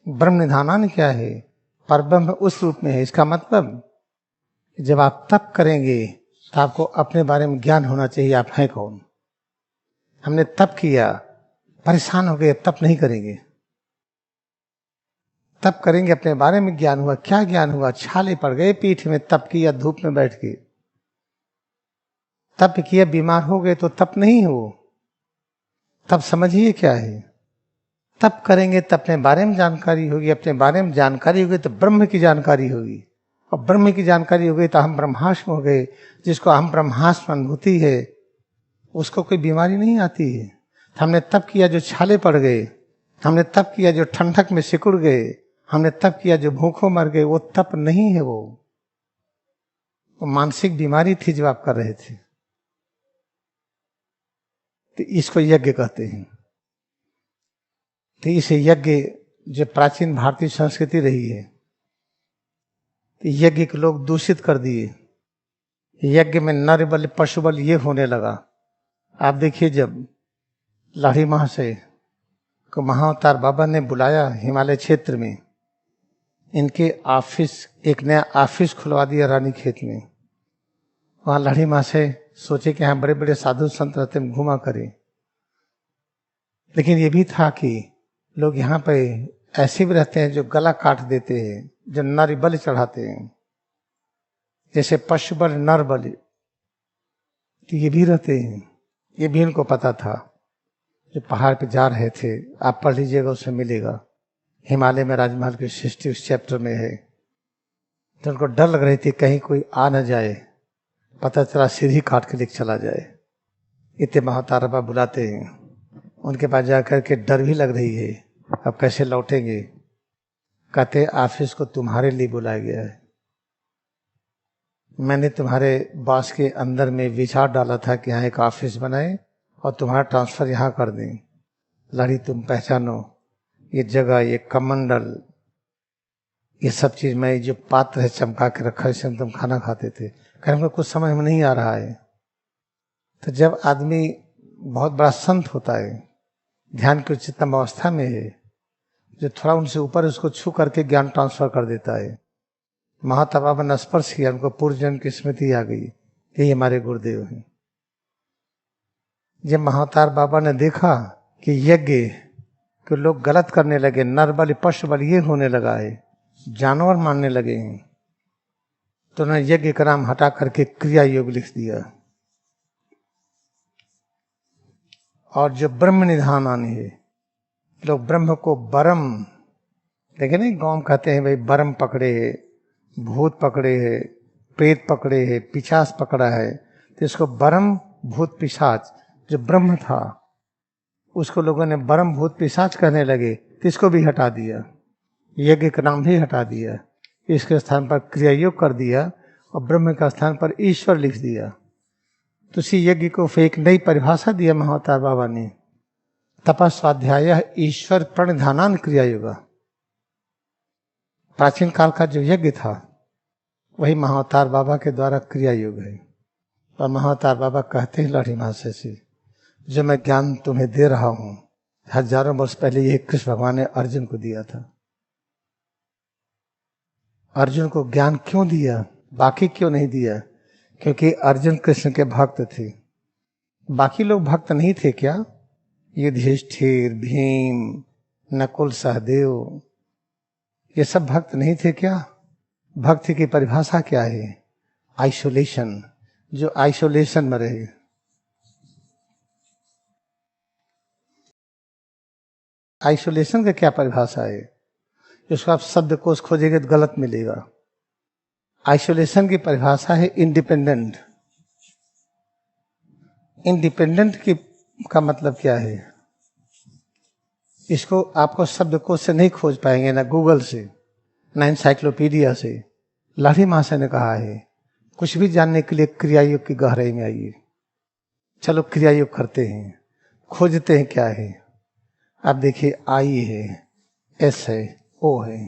ब्रह्म निधानान क्या है? परब्रह्म उस रूप में है। इसका मतलब जब आप तप करेंगे तो आपको अपने बारे में ज्ञान होना चाहिए, आप हैं कौन। हमने तप किया, परेशान हो गए, तप नहीं करेंगे। तप करेंगे, अपने बारे में ज्ञान हुआ। क्या ज्ञान हुआ? छाले पड़ गए पीठ में, तप किया, धूप में बैठ के तप किया, बीमार हो गए तो तप नहीं हो। तब समझिए क्या है। तप करेंगे तो अपने बारे में जानकारी होगी, अपने बारे में जानकारी होगी तो ब्रह्म की जानकारी होगी, और ब्रह्म की जानकारी हो गई तो हम ब्रह्मास्म हो गए। जिसको हम ब्रह्मास्म अनुभूति है उसको कोई बीमारी नहीं आती है। हमने तप किया जो छाले पड़ गए, हमने तप किया जो ठंडक में सिकुड़ गए, हमने तप किया जो भूखों मर गए, वो तप नहीं है। वो मानसिक बीमारी थी जो आप कर रहे थे। तो इसको यज्ञ कहते हैं। तो इसे यज्ञ जो प्राचीन भारतीय संस्कृति रही है, तो यज्ञ को लोग दूषित कर दिए। यज्ञ में नर बल पशु बल ये होने लगा। आप देखिए जब लाड़ी महाशय को महाअवतार बाबा ने बुलाया हिमालय क्षेत्र में, इनके ऑफिस, एक नया ऑफिस खुलवा दिया रानीखेत में। वहां लाड़ी महाशय सोचे कि यहाँ बड़े बड़े साधु संत रहते हैं, घुमा करें। लेकिन ये भी था कि लोग यहाँ पे ऐसे भी रहते हैं जो गला काट देते हैं, जो नर बलि चढ़ाते हैं, जैसे पशु बल नर बलि, तो ये भी रहते हैं। ये भी उनको पता था। जो पहाड़ पे जा रहे थे, आप पढ़ लीजिएगा, उसमें मिलेगा। हिमालय में राजमहल की सृष्टि उस चैप्टर में है। तो उनको डर लग रही थी कहीं कोई आ न जाए, पता चला सीधी काट के लेके चला जाए। इतने महातारबा बुलाते हैं, उनके पास जाकर के डर भी लग रही है, अब कैसे लौटेंगे। कहते ऑफिस को तुम्हारे लिए बुलाया गया है, मैंने तुम्हारे बॉस के अंदर में विचार डाला था कि यहाँ एक ऑफिस बनाए और तुम्हारा ट्रांसफर यहाँ कर दें। लड़ी तुम पहचानो ये जगह, ये कमंडल, ये सब चीज, मैं जो पात्र है चमका के रखा, इसमें तुम खाना खाते थे। कहने कुछ समझ में नहीं आ रहा है। तो जब आदमी बहुत बड़ा संत होता है, ध्यान की उच्चतम अवस्था में है, जो थोड़ा उनसे ऊपर उसको छू करके ज्ञान ट्रांसफर कर देता है। महाताबा ने स्पर्श किया, उनको पूर्व जन्म की स्मृति आ गई, यही हमारे गुरुदेव हैं। जब महातार बाबा ने देखा कि यज्ञ के लोग गलत करने लगे, नर बलि पशु बलि ये होने लगा है, जानवर मानने लगे हैं, तो उन्होंने यज्ञ का नाम हटा करके क्रिया योग लिख दिया। और जो ब्रह्म निधान आने है, लोग ब्रह्म को बरम, देखे नहीं, गांव कहते हैं भाई बरम पकड़े है, भूत पकड़े है, प्रेत पकड़े है, पिशाच पकड़ा है। तो इसको बरम भूत पिशाच, जो ब्रह्म था उसको लोगों ने बरम भूत पिशाच कहने लगे, तो इसको भी हटा दिया, यज्ञ का नाम भी हटा दिया, इसके स्थान पर क्रिया योग कर दिया और ब्रह्म का स्थान पर ईश्वर लिख दिया। तो इसी यज्ञ को एक नई परिभाषा दिया महाअवतार बाबा ने, तपस्वाध्याय ईश्वर प्रणिधानान क्रिया योगा। प्राचीन काल का जो यज्ञ था वही महाअवतार बाबा के द्वारा क्रिया योग है। और महाअवतार बाबा कहते हैं लाड़ी महाशय से, जो मैं ज्ञान तुम्हें दे रहा हूं, हजारों वर्ष पहले ये कृष्ण भगवान ने अर्जुन को दिया था। अर्जुन को ज्ञान क्यों दिया, बाकी क्यों नहीं दिया? क्योंकि अर्जुन कृष्ण के भक्त थे। बाकी लोग भक्त नहीं थे क्या? युधिष्ठिर, भीम, नकुल, सहदेव, ये सब भक्त नहीं थे क्या? भक्ति की परिभाषा क्या है? आइसोलेशन, जो आइसोलेशन में रहे। आइसोलेशन का क्या परिभाषा है? उसको आप शब्द कोश खोजेंगे तो गलत मिलेगा। आइसोलेशन की परिभाषा है इंडिपेंडेंट। इंडिपेंडेंट की का मतलब क्या है? इसको आपको शब्दकोश से नहीं खोज पाएंगे, ना गूगल से, ना एनसाइक्लोपीडिया से। लाठी महाशय ने कहा है, कुछ भी जानने के लिए क्रियायोग की गहराई में आइए। चलो क्रियायोग करते हैं, खोजते हैं क्या है। आप देखिए, आई है, एस है, ओ है।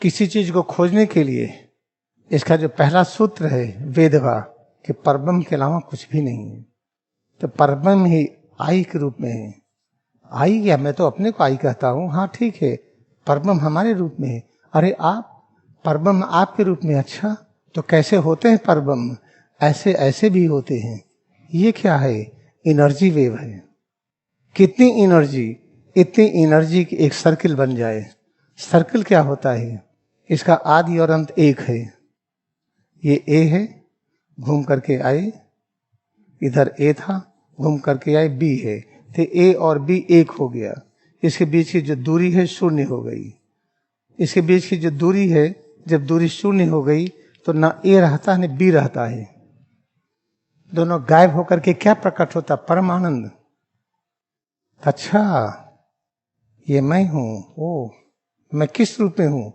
किसी चीज को खोजने के लिए इसका जो पहला सूत्र है वेद का, कि परब्रह्म के अलावा कुछ भी नहीं है, तो परब्रह्म ही आई के रूप में है। आई, या मैं तो अपने को आई कहता हूं, हाँ ठीक है, परब्रह्म हमारे रूप में है। अरे आप, परब्रह्म आपके रूप में, अच्छा तो कैसे होते हैं परब्रह्म? ऐसे ऐसे भी होते हैं। ये क्या है? एनर्जी वेव है। कितनी एनर्जी? इतनी एनर्जी की एक सर्किल बन जाए। सर्किल क्या होता है? इसका आदि और अंत एक है। ये ए है, घूम करके आए, इधर ए था, घूम करके आए बी है, तो ए और बी एक हो गया। इसके बीच की जो दूरी है शून्य हो गई। इसके बीच की जो दूरी है, जब दूरी शून्य हो गई तो ना ए रहता है ना बी रहता है। दोनों गायब होकर के क्या प्रकट होता? परमानंद। अच्छा, ये मैं हूं। ओ, मैं किस रूप में हूं?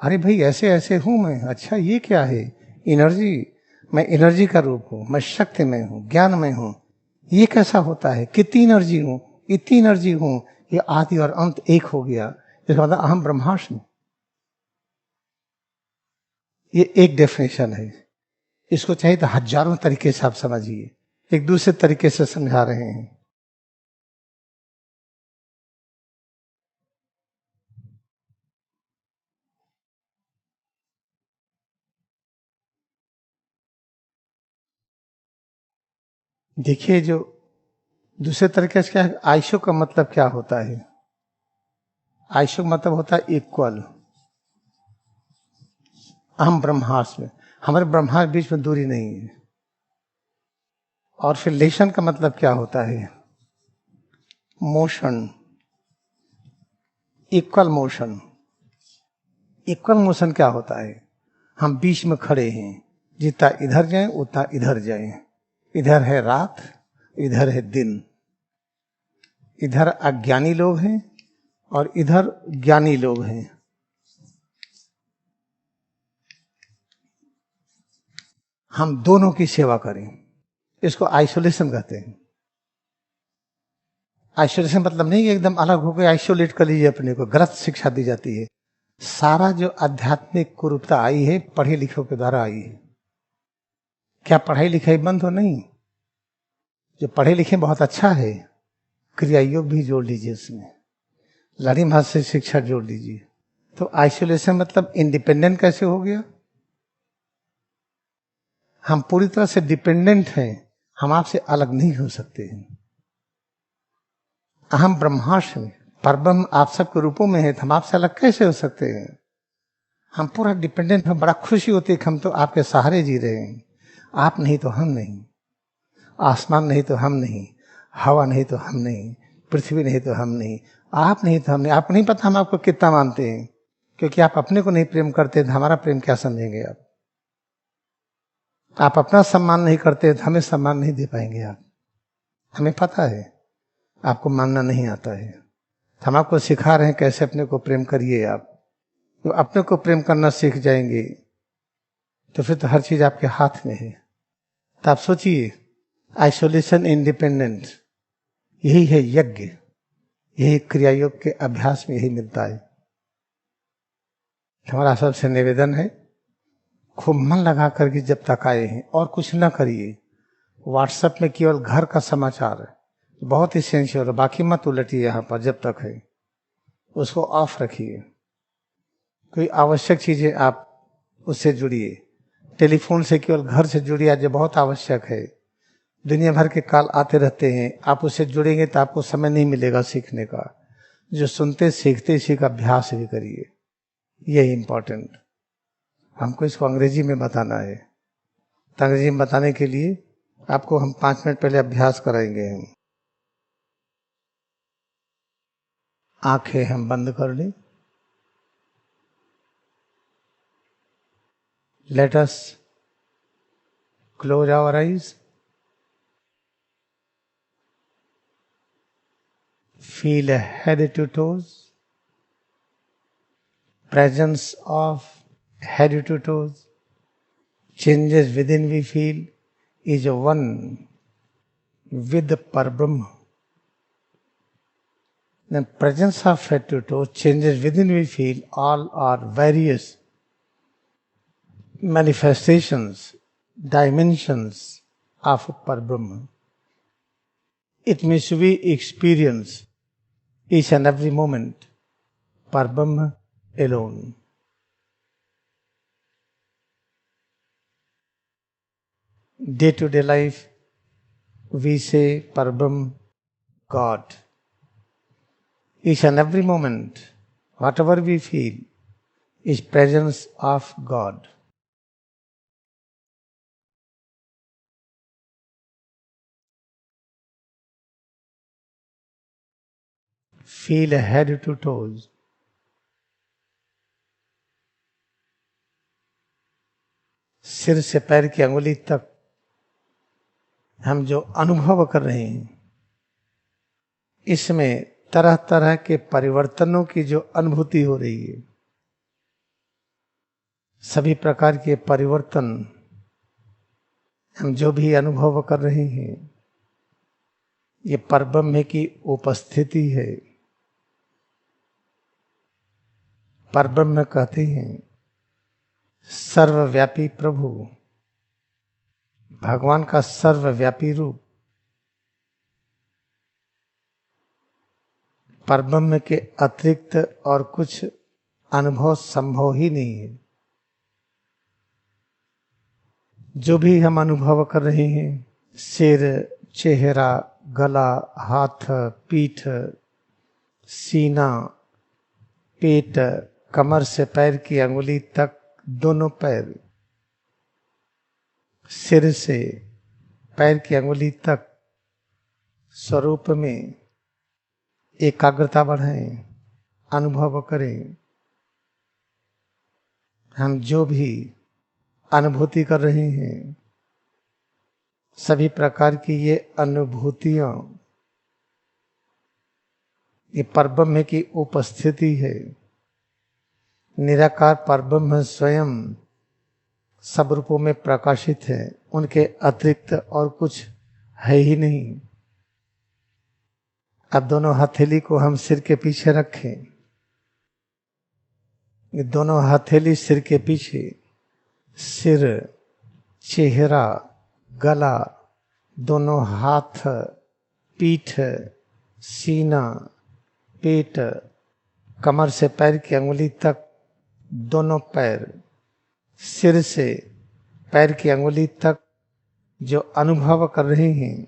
अरे भाई ऐसे ऐसे हूं मैं। अच्छा, ये क्या है? एनर्जी। मैं एनर्जी का रूप हूं, मैं शक्ति में हूं, ज्ञान में हूं। ये कैसा होता है? कितनी एनर्जी हूं, इतनी एनर्जी हूं, ये आदि और अंत एक हो गया। इसका मतलब अहम ब्रह्मास्मि। ये एक डेफिनेशन है। इसको चाहिए तो हजारों तरीके से आप समझिए, एक दूसरे तरीके से समझा रहे हैं। देखिए, जो दूसरे तरीके से क्या है, आयशो का मतलब क्या होता है? आयशो का मतलब होता है इक्वल। अहम ब्रह्मास्मि, हमारे ब्रह्मा के बीच में दूरी नहीं है। और फिर लेशन का मतलब क्या होता है? Motion, equal motion. Equal motion क्या होता है? हम बीच में खड़े हैं, जितना इधर जाए उतना इधर जाए। इधर है रात, इधर है दिन। इधर अज्ञानी लोग हैं और इधर ज्ञानी लोग हैं। हम दोनों की सेवा करें, इसको आइसोलेशन कहते हैं। आइसोलेशन मतलब नहीं एकदम अलग हो गए, आइसोलेट कर लीजिए अपने को, गलत शिक्षा दी जाती है। सारा जो आध्यात्मिक कुरूपता आई है पढ़े लिखों के द्वारा आई है। क्या पढ़ाई लिखाई बंद हो? नहीं, जो पढ़े लिखे बहुत अच्छा है, क्रिया योग भी जोड़ लीजिए उसमें, लड़ी भाषा से शिक्षा जोड़ लीजिए। तो आइसोलेशन मतलब इंडिपेंडेंट कैसे हो गया? हम पूरी तरह से डिपेंडेंट हैं, हम आपसे अलग नहीं हो सकते हैं। अहम ब्रह्मास्मि, परब्रह्म आप सबके रूपों में है, तो हम आपसे अलग कैसे हो सकते हैं? हम पूरा डिपेंडेंट हैं। बड़ा खुशी होती है कि हम तो आपके सहारे जी रहे हैं। आप नहीं तो हम नहीं, आसमान नहीं तो हम नहीं, हवा नहीं तो हम नहीं, पृथ्वी नहीं तो हम नहीं, आप नहीं तो हम नहीं। आपको नहीं पता हम आपको कितना मानते हैं, क्योंकि आप अपने को नहीं प्रेम करते तो हमारा प्रेम क्या समझेंगे आप? आप अपना सम्मान नहीं करते तो हमें सम्मान नहीं दे पाएंगे आप। हमें पता है आपको मानना नहीं आता है, हम आपको सिखा रहे हैं कैसे अपने को प्रेम करिए। आप तो अपने को प्रेम करना सीख जाएंगे तो फिर तो हर चीज आपके हाथ में है। तो आप सोचिए, आइसोलेशन, इंडिपेंडेंस, यही है यज्ञ, यही क्रिया योग के अभ्यास में यही मिलता है। हमारा सबसे निवेदन है, खूब मन लगा करके जब तक आए हैं और कुछ ना करिए। व्हाट्सएप में केवल घर का समाचार बहुत इसेंशियल है, बाकी मत उलटिए। यहाँ पर जब तक है उसको ऑफ रखिए। कोई आवश्यक चीजें आप उससे जुड़िए। टेलीफोन से केवल घर से जुड़िए, जो बहुत आवश्यक है। दुनिया भर के कॉल आते रहते हैं, आप उससे जुड़ेंगे तो आपको समय नहीं मिलेगा सीखने का। जो सुनते सीखते इसी का अभ्यास भी करिए, यही इंपॉर्टेंट। हमको इसको अंग्रेजी में बताना है, तो अंग्रेजी में बताने के लिए आपको हम 5 मिनट पहले अभ्यास कराएंगे। हम आंखें हम बंद कर लें, Let us close our eyes. Feel head to toes. Presence of head to toes. Changes within we feel is one with the Parabrahma. The presence of head to toe, changes within we feel, all are various manifestations, dimensions of Parabrahma. It means we experience each and every moment Parabrahma alone. Day-to-day life, we say Parabrahma, God. Each and every moment, whatever we feel, is presence of God. Feel head to toes. सिर से पैर की अंगुली तक हम जो अनुभव कर रहे हैं, इसमें तरह तरह के परिवर्तनों की जो अनुभूति हो रही है, सभी प्रकार के परिवर्तन हम जो भी अनुभव कर रहे हैं, ये परब्रह्म की उपस्थिति है। परब्रह्म कहते हैं सर्वव्यापी प्रभु, भगवान का सर्वव्यापी रूप। परब्रह्म के अतिरिक्त और कुछ अनुभव संभव ही नहीं है। जो भी हम अनुभव कर रहे हैं, सिर, चेहरा, गला, हाथ, पीठ, सीना, पेट, कमर से पैर की अंगुली तक, दोनों पैर, सिर से पैर की अंगुली तक स्वरूप में एकाग्रता बढ़ाएं, अनुभव करें। हम जो भी अनुभूति कर रहे हैं, सभी प्रकार की ये अनुभूतियां, ये परब्रह्म की उपस्थिति है। निराकार परब्रह्म स्वयं सब रूपों में प्रकाशित है, उनके अतिरिक्त और कुछ है ही नहीं। अब दोनों हथेली को हम सिर के पीछे रखें, ये दोनों हथेली सिर के पीछे, सिर, चेहरा, गला, दोनों हाथ, पीठ, सीना, पेट, कमर से पैर की अंगुली तक, दोनों पैर, सिर से पैर की अंगुली तक जो अनुभव कर रहे हैं,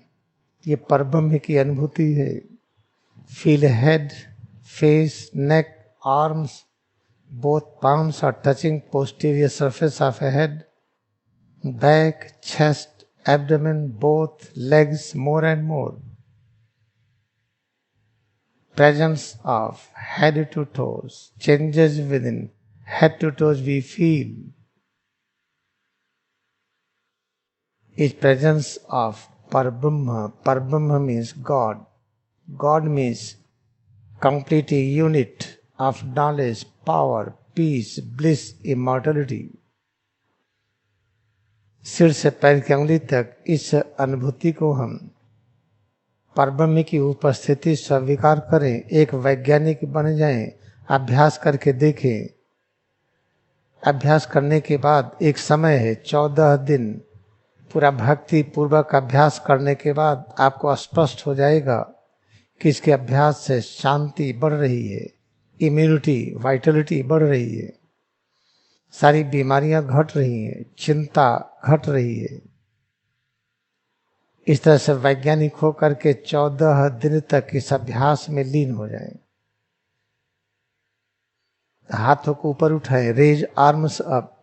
ये परब्रह्म की अनुभूति है। Feel head, face, neck, arms, both palms are touching posterior surface of a head, back, chest, abdomen, both legs more and more. Presence of head to toes, changes within head to toes we feel, is presence of Parabrahma. Parabrahma means God. God means complete unit of knowledge, power, peace, bliss, immortality. सिर से पैर की अंगुली तक इस अनुभूति को हम परब्रह्म की उपस्थिति स्वीकार करें, एक वैज्ञानिक बन जाएं, अभ्यास करके देखें। अभ्यास करने के बाद एक समय है 14 दिन, पूरा भक्ति पूर्वक अभ्यास करने के बाद आपको स्पष्ट हो जाएगा कि इसके अभ्यास से शांति बढ़ रही है, इम्यूनिटी, वाइटलिटी बढ़ रही है, सारी बीमारियां घट रही हैं, चिंता घट रही है। इस तरह से वैज्ञानिक होकर के 14 दिन तक इस अभ्यास में लीन हो जाएं। हाथों को ऊपर उठाएं, raise arms up,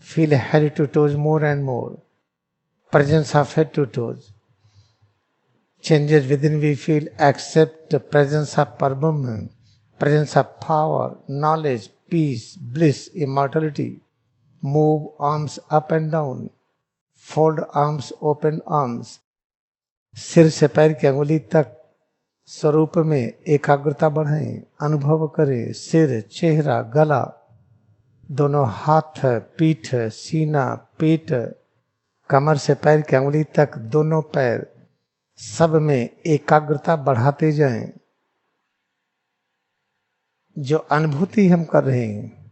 feel head to toes more and more, presence of head to toes, changes within we feel, accept the presence of Parabrahma, presence of power, knowledge, peace, bliss, immortality. Move arms up and down. Fold arms, open arms. सिर से पैर की अंगुली तक स्वरूप में एकाग्रता बढ़ाएं, अनुभव करें। सिर, चेहरा, गला, दोनों हाथ, पीठ, सीना, पेट, कमर से पैर की अंगुली तक दोनों पैर, सब में एकाग्रता बढ़ाते जाएं। जो अनुभूति हम कर रहे हैं,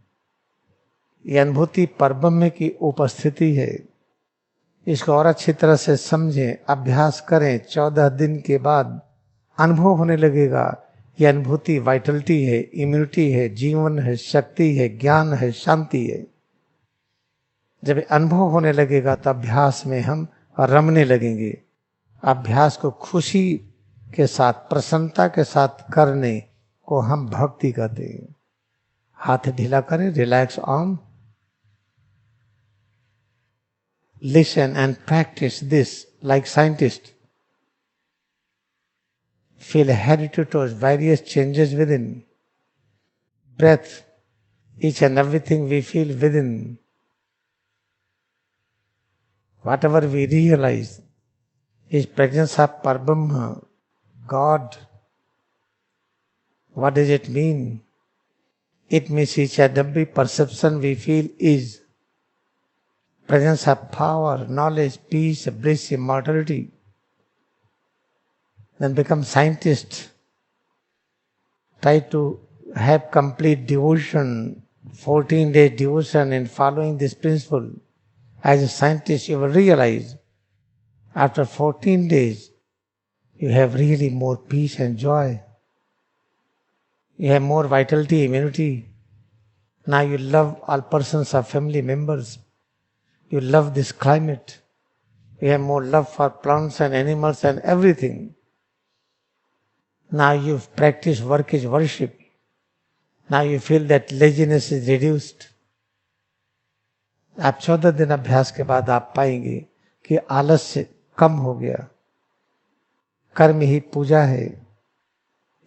ये अनुभूति परब्रह्म की उपस्थिति है। इसको और अच्छी तरह से समझें, अभ्यास करें। 14 दिन के बाद अनुभव होने लगेगा। ये अनुभूति वाइटलिटी है, इम्यूनिटी है, जीवन है, शक्ति है, ज्ञान है, शांति है। जब अनुभव होने लगेगा तो अभ्यास में हम रमने लगेंगे। अभ्यास को खुशी के साथ, प्रसन्नता के साथ करने को हम भक्ति कहते हैं। हाथ ढीला करें, relax arm. Listen and practice this like scientists. Feel head to toes, various changes within. Breath, each and everything we feel within. Whatever we realize is presence of Parabrahma, God. What does it mean? It means each and every perception we feel is presence of power, knowledge, peace, bliss, immortality. Then become scientists. Try to have complete devotion, 14 days devotion in following this principle. As a scientist, you will realize after 14 days, you have really more peace and joy. You have more vitality, immunity. Now you love all persons or family members. You love this climate. You have more love for plants and animals and everything. Now you practice work is worship. Now you feel that laziness is reduced. आप 14 दिन अभ्यास के बाद आप पाएंगे कि आलस्य कम हो गया। कर्म ही पूजा है,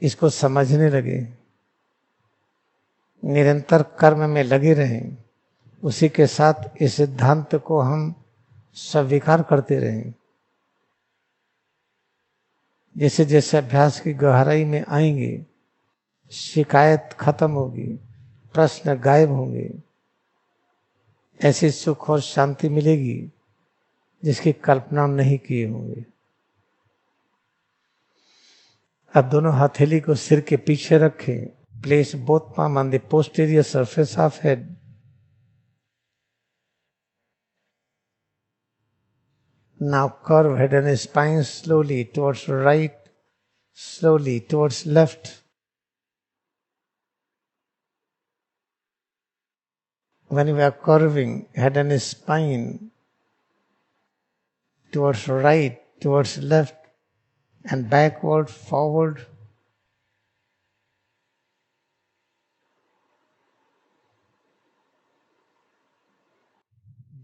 इसको समझने लगे। निरंतर कर्म में लगे रहें, उसी के साथ इस सिद्धांत को हम स्वीकार करते रहें। जैसे जैसे अभ्यास की गहराई में आएंगे, शिकायत खत्म होगी, प्रश्न गायब होंगे, ऐसी सुख और शांति मिलेगी जिसकी कल्पना नहीं किए होंगे। अब दोनों हथेली को सिर के पीछे रखें। Place both palm on the posterior surface of head. Now curve head and spine slowly towards right, slowly towards left. When we are curving head and spine towards right, towards left, and backward, forward,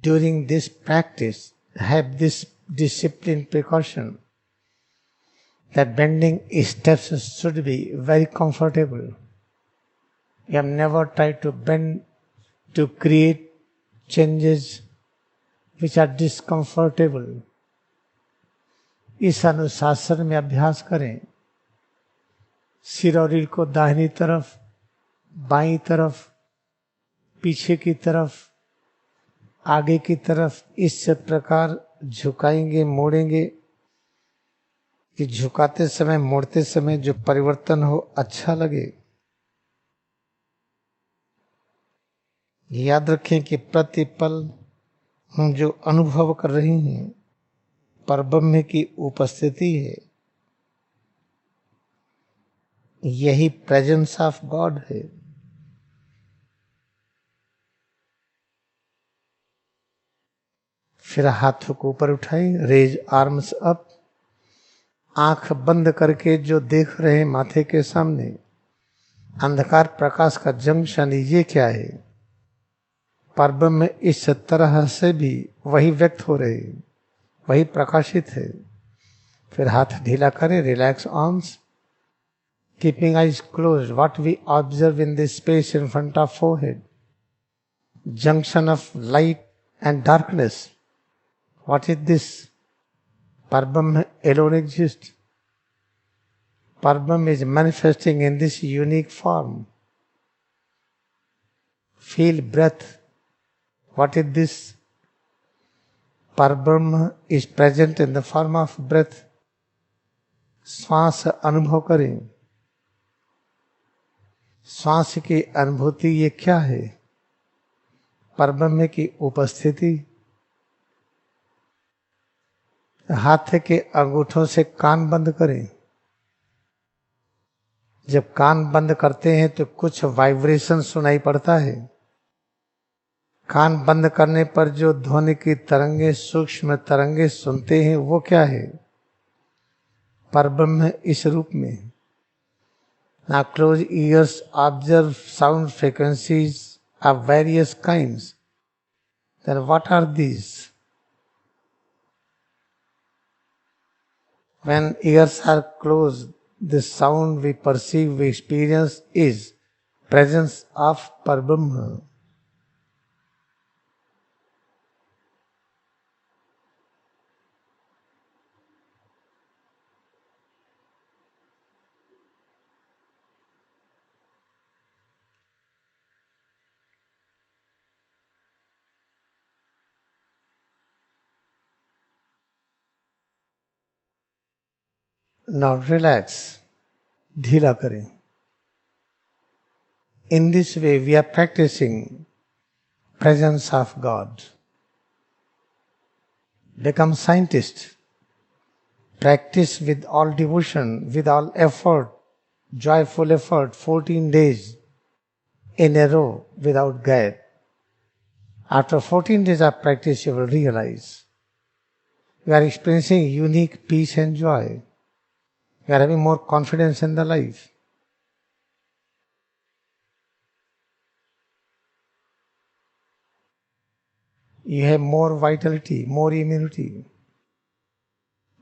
during this practice, have this disciplined precaution that bending steps should be very comfortable. You have never tried to bend to create changes which are discomfortable. इस अनुशासन में अभ्यास करें। सिर और रीढ़ को दाहिनी तरफ, बाईं तरफ, पीछे की तरफ, आगे की तरफ इस प्रकार झुकाएंगे, मोड़ेंगे कि झुकाते समय, मोड़ते समय जो परिवर्तन हो अच्छा लगे। याद रखें कि प्रतिपल हम जो अनुभव कर रहे हैं परब्रह्म की उपस्थिति है, यही प्रेजेंस ऑफ गॉड है। फिर हाथों को ऊपर उठाएं, रेज आर्म्स अप। आंख बंद करके जो देख रहे हैं माथे के सामने, अंधकार प्रकाश का जंक्शन, ये क्या है? परब्रह्म इस तरह से भी वही व्यक्त हो रहे, वही प्रकाशित है। फिर हाथ ढीला करें, relax arms, keeping eyes closed. What we observe in this space in front of forehead, junction of light and darkness. What is this? Parabram alone exists. Parabram is manifesting in this unique form. Feel breath. What is this? Parabram is present in the form of breath. श्वास अनुभव करें. श्वास की अनुभूति ये क्या है? परब्रह्म की उपस्थिति. हाथ के अंगूठों से कान बंद करें. जब कान बंद करते हैं तो कुछ वाइब्रेशन सुनाई पड़ता है. कान बंद करने पर जो ध्वनि की तरंगे, सूक्ष्म तरंगे सुनते हैं वो क्या है? परब्रह्म इस रूप में. Now close ears, observe sound frequencies of various kinds. Then what are these? When ears are closed, the sound we perceive, we experience is presence of Parbrahma. Now relax. ढीला करें. In this way we are practicing presence of God. Become scientist. Practice with all devotion, with all effort, joyful effort, 14 days in a row without gap. After 14 days of practice you will realize you are experiencing unique peace and joy. You are having more confidence in the life. You have more vitality, more immunity.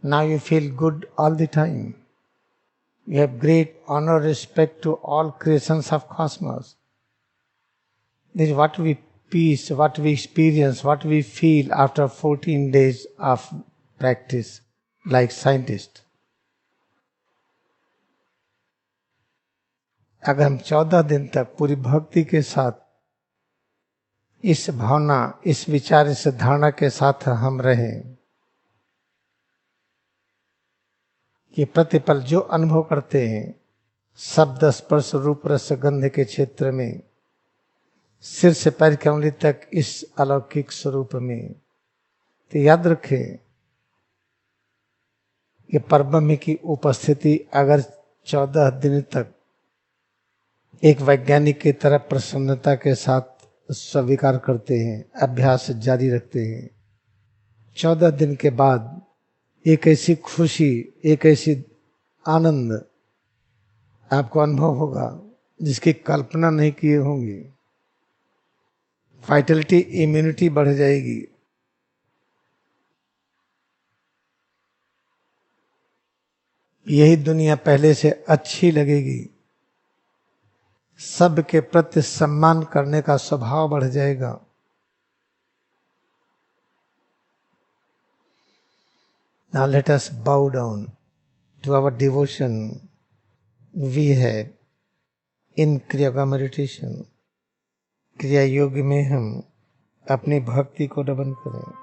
Now you feel good all the time. You have great honor, respect to all creations of cosmos. This is what we peace, what we experience, what we feel after 14 days of practice, like scientists. अगर हम 14 दिन तक पूरी भक्ति के साथ इस भावना, इस विचार, इस धारणा के साथ हम रहें कि प्रतिपल जो अनुभव करते हैं शब्द, स्पर्श, रूप, रस, गंध के क्षेत्र में, सिर से पैर की उंगली तक इस अलौकिक स्वरूप में, तो याद रखें कि परब्रह्म की उपस्थिति अगर 14 दिन तक एक वैज्ञानिक की तरह प्रसन्नता के साथ स्वीकार करते हैं, अभ्यास जारी रखते हैं, 14 दिन के बाद एक ऐसी खुशी, एक ऐसी आनंद आपको अनुभव होगा जिसकी कल्पना नहीं किए होंगे. वाइटलिटी, इम्यूनिटी बढ़ जाएगी. यही दुनिया पहले से अच्छी लगेगी. सबके प्रति सम्मान करने का स्वभाव बढ़ जाएगा. Now let us bow down to our devotion we have in क्रिया का मेडिटेशन. क्रिया योग में हम अपनी भक्ति को नमन करें.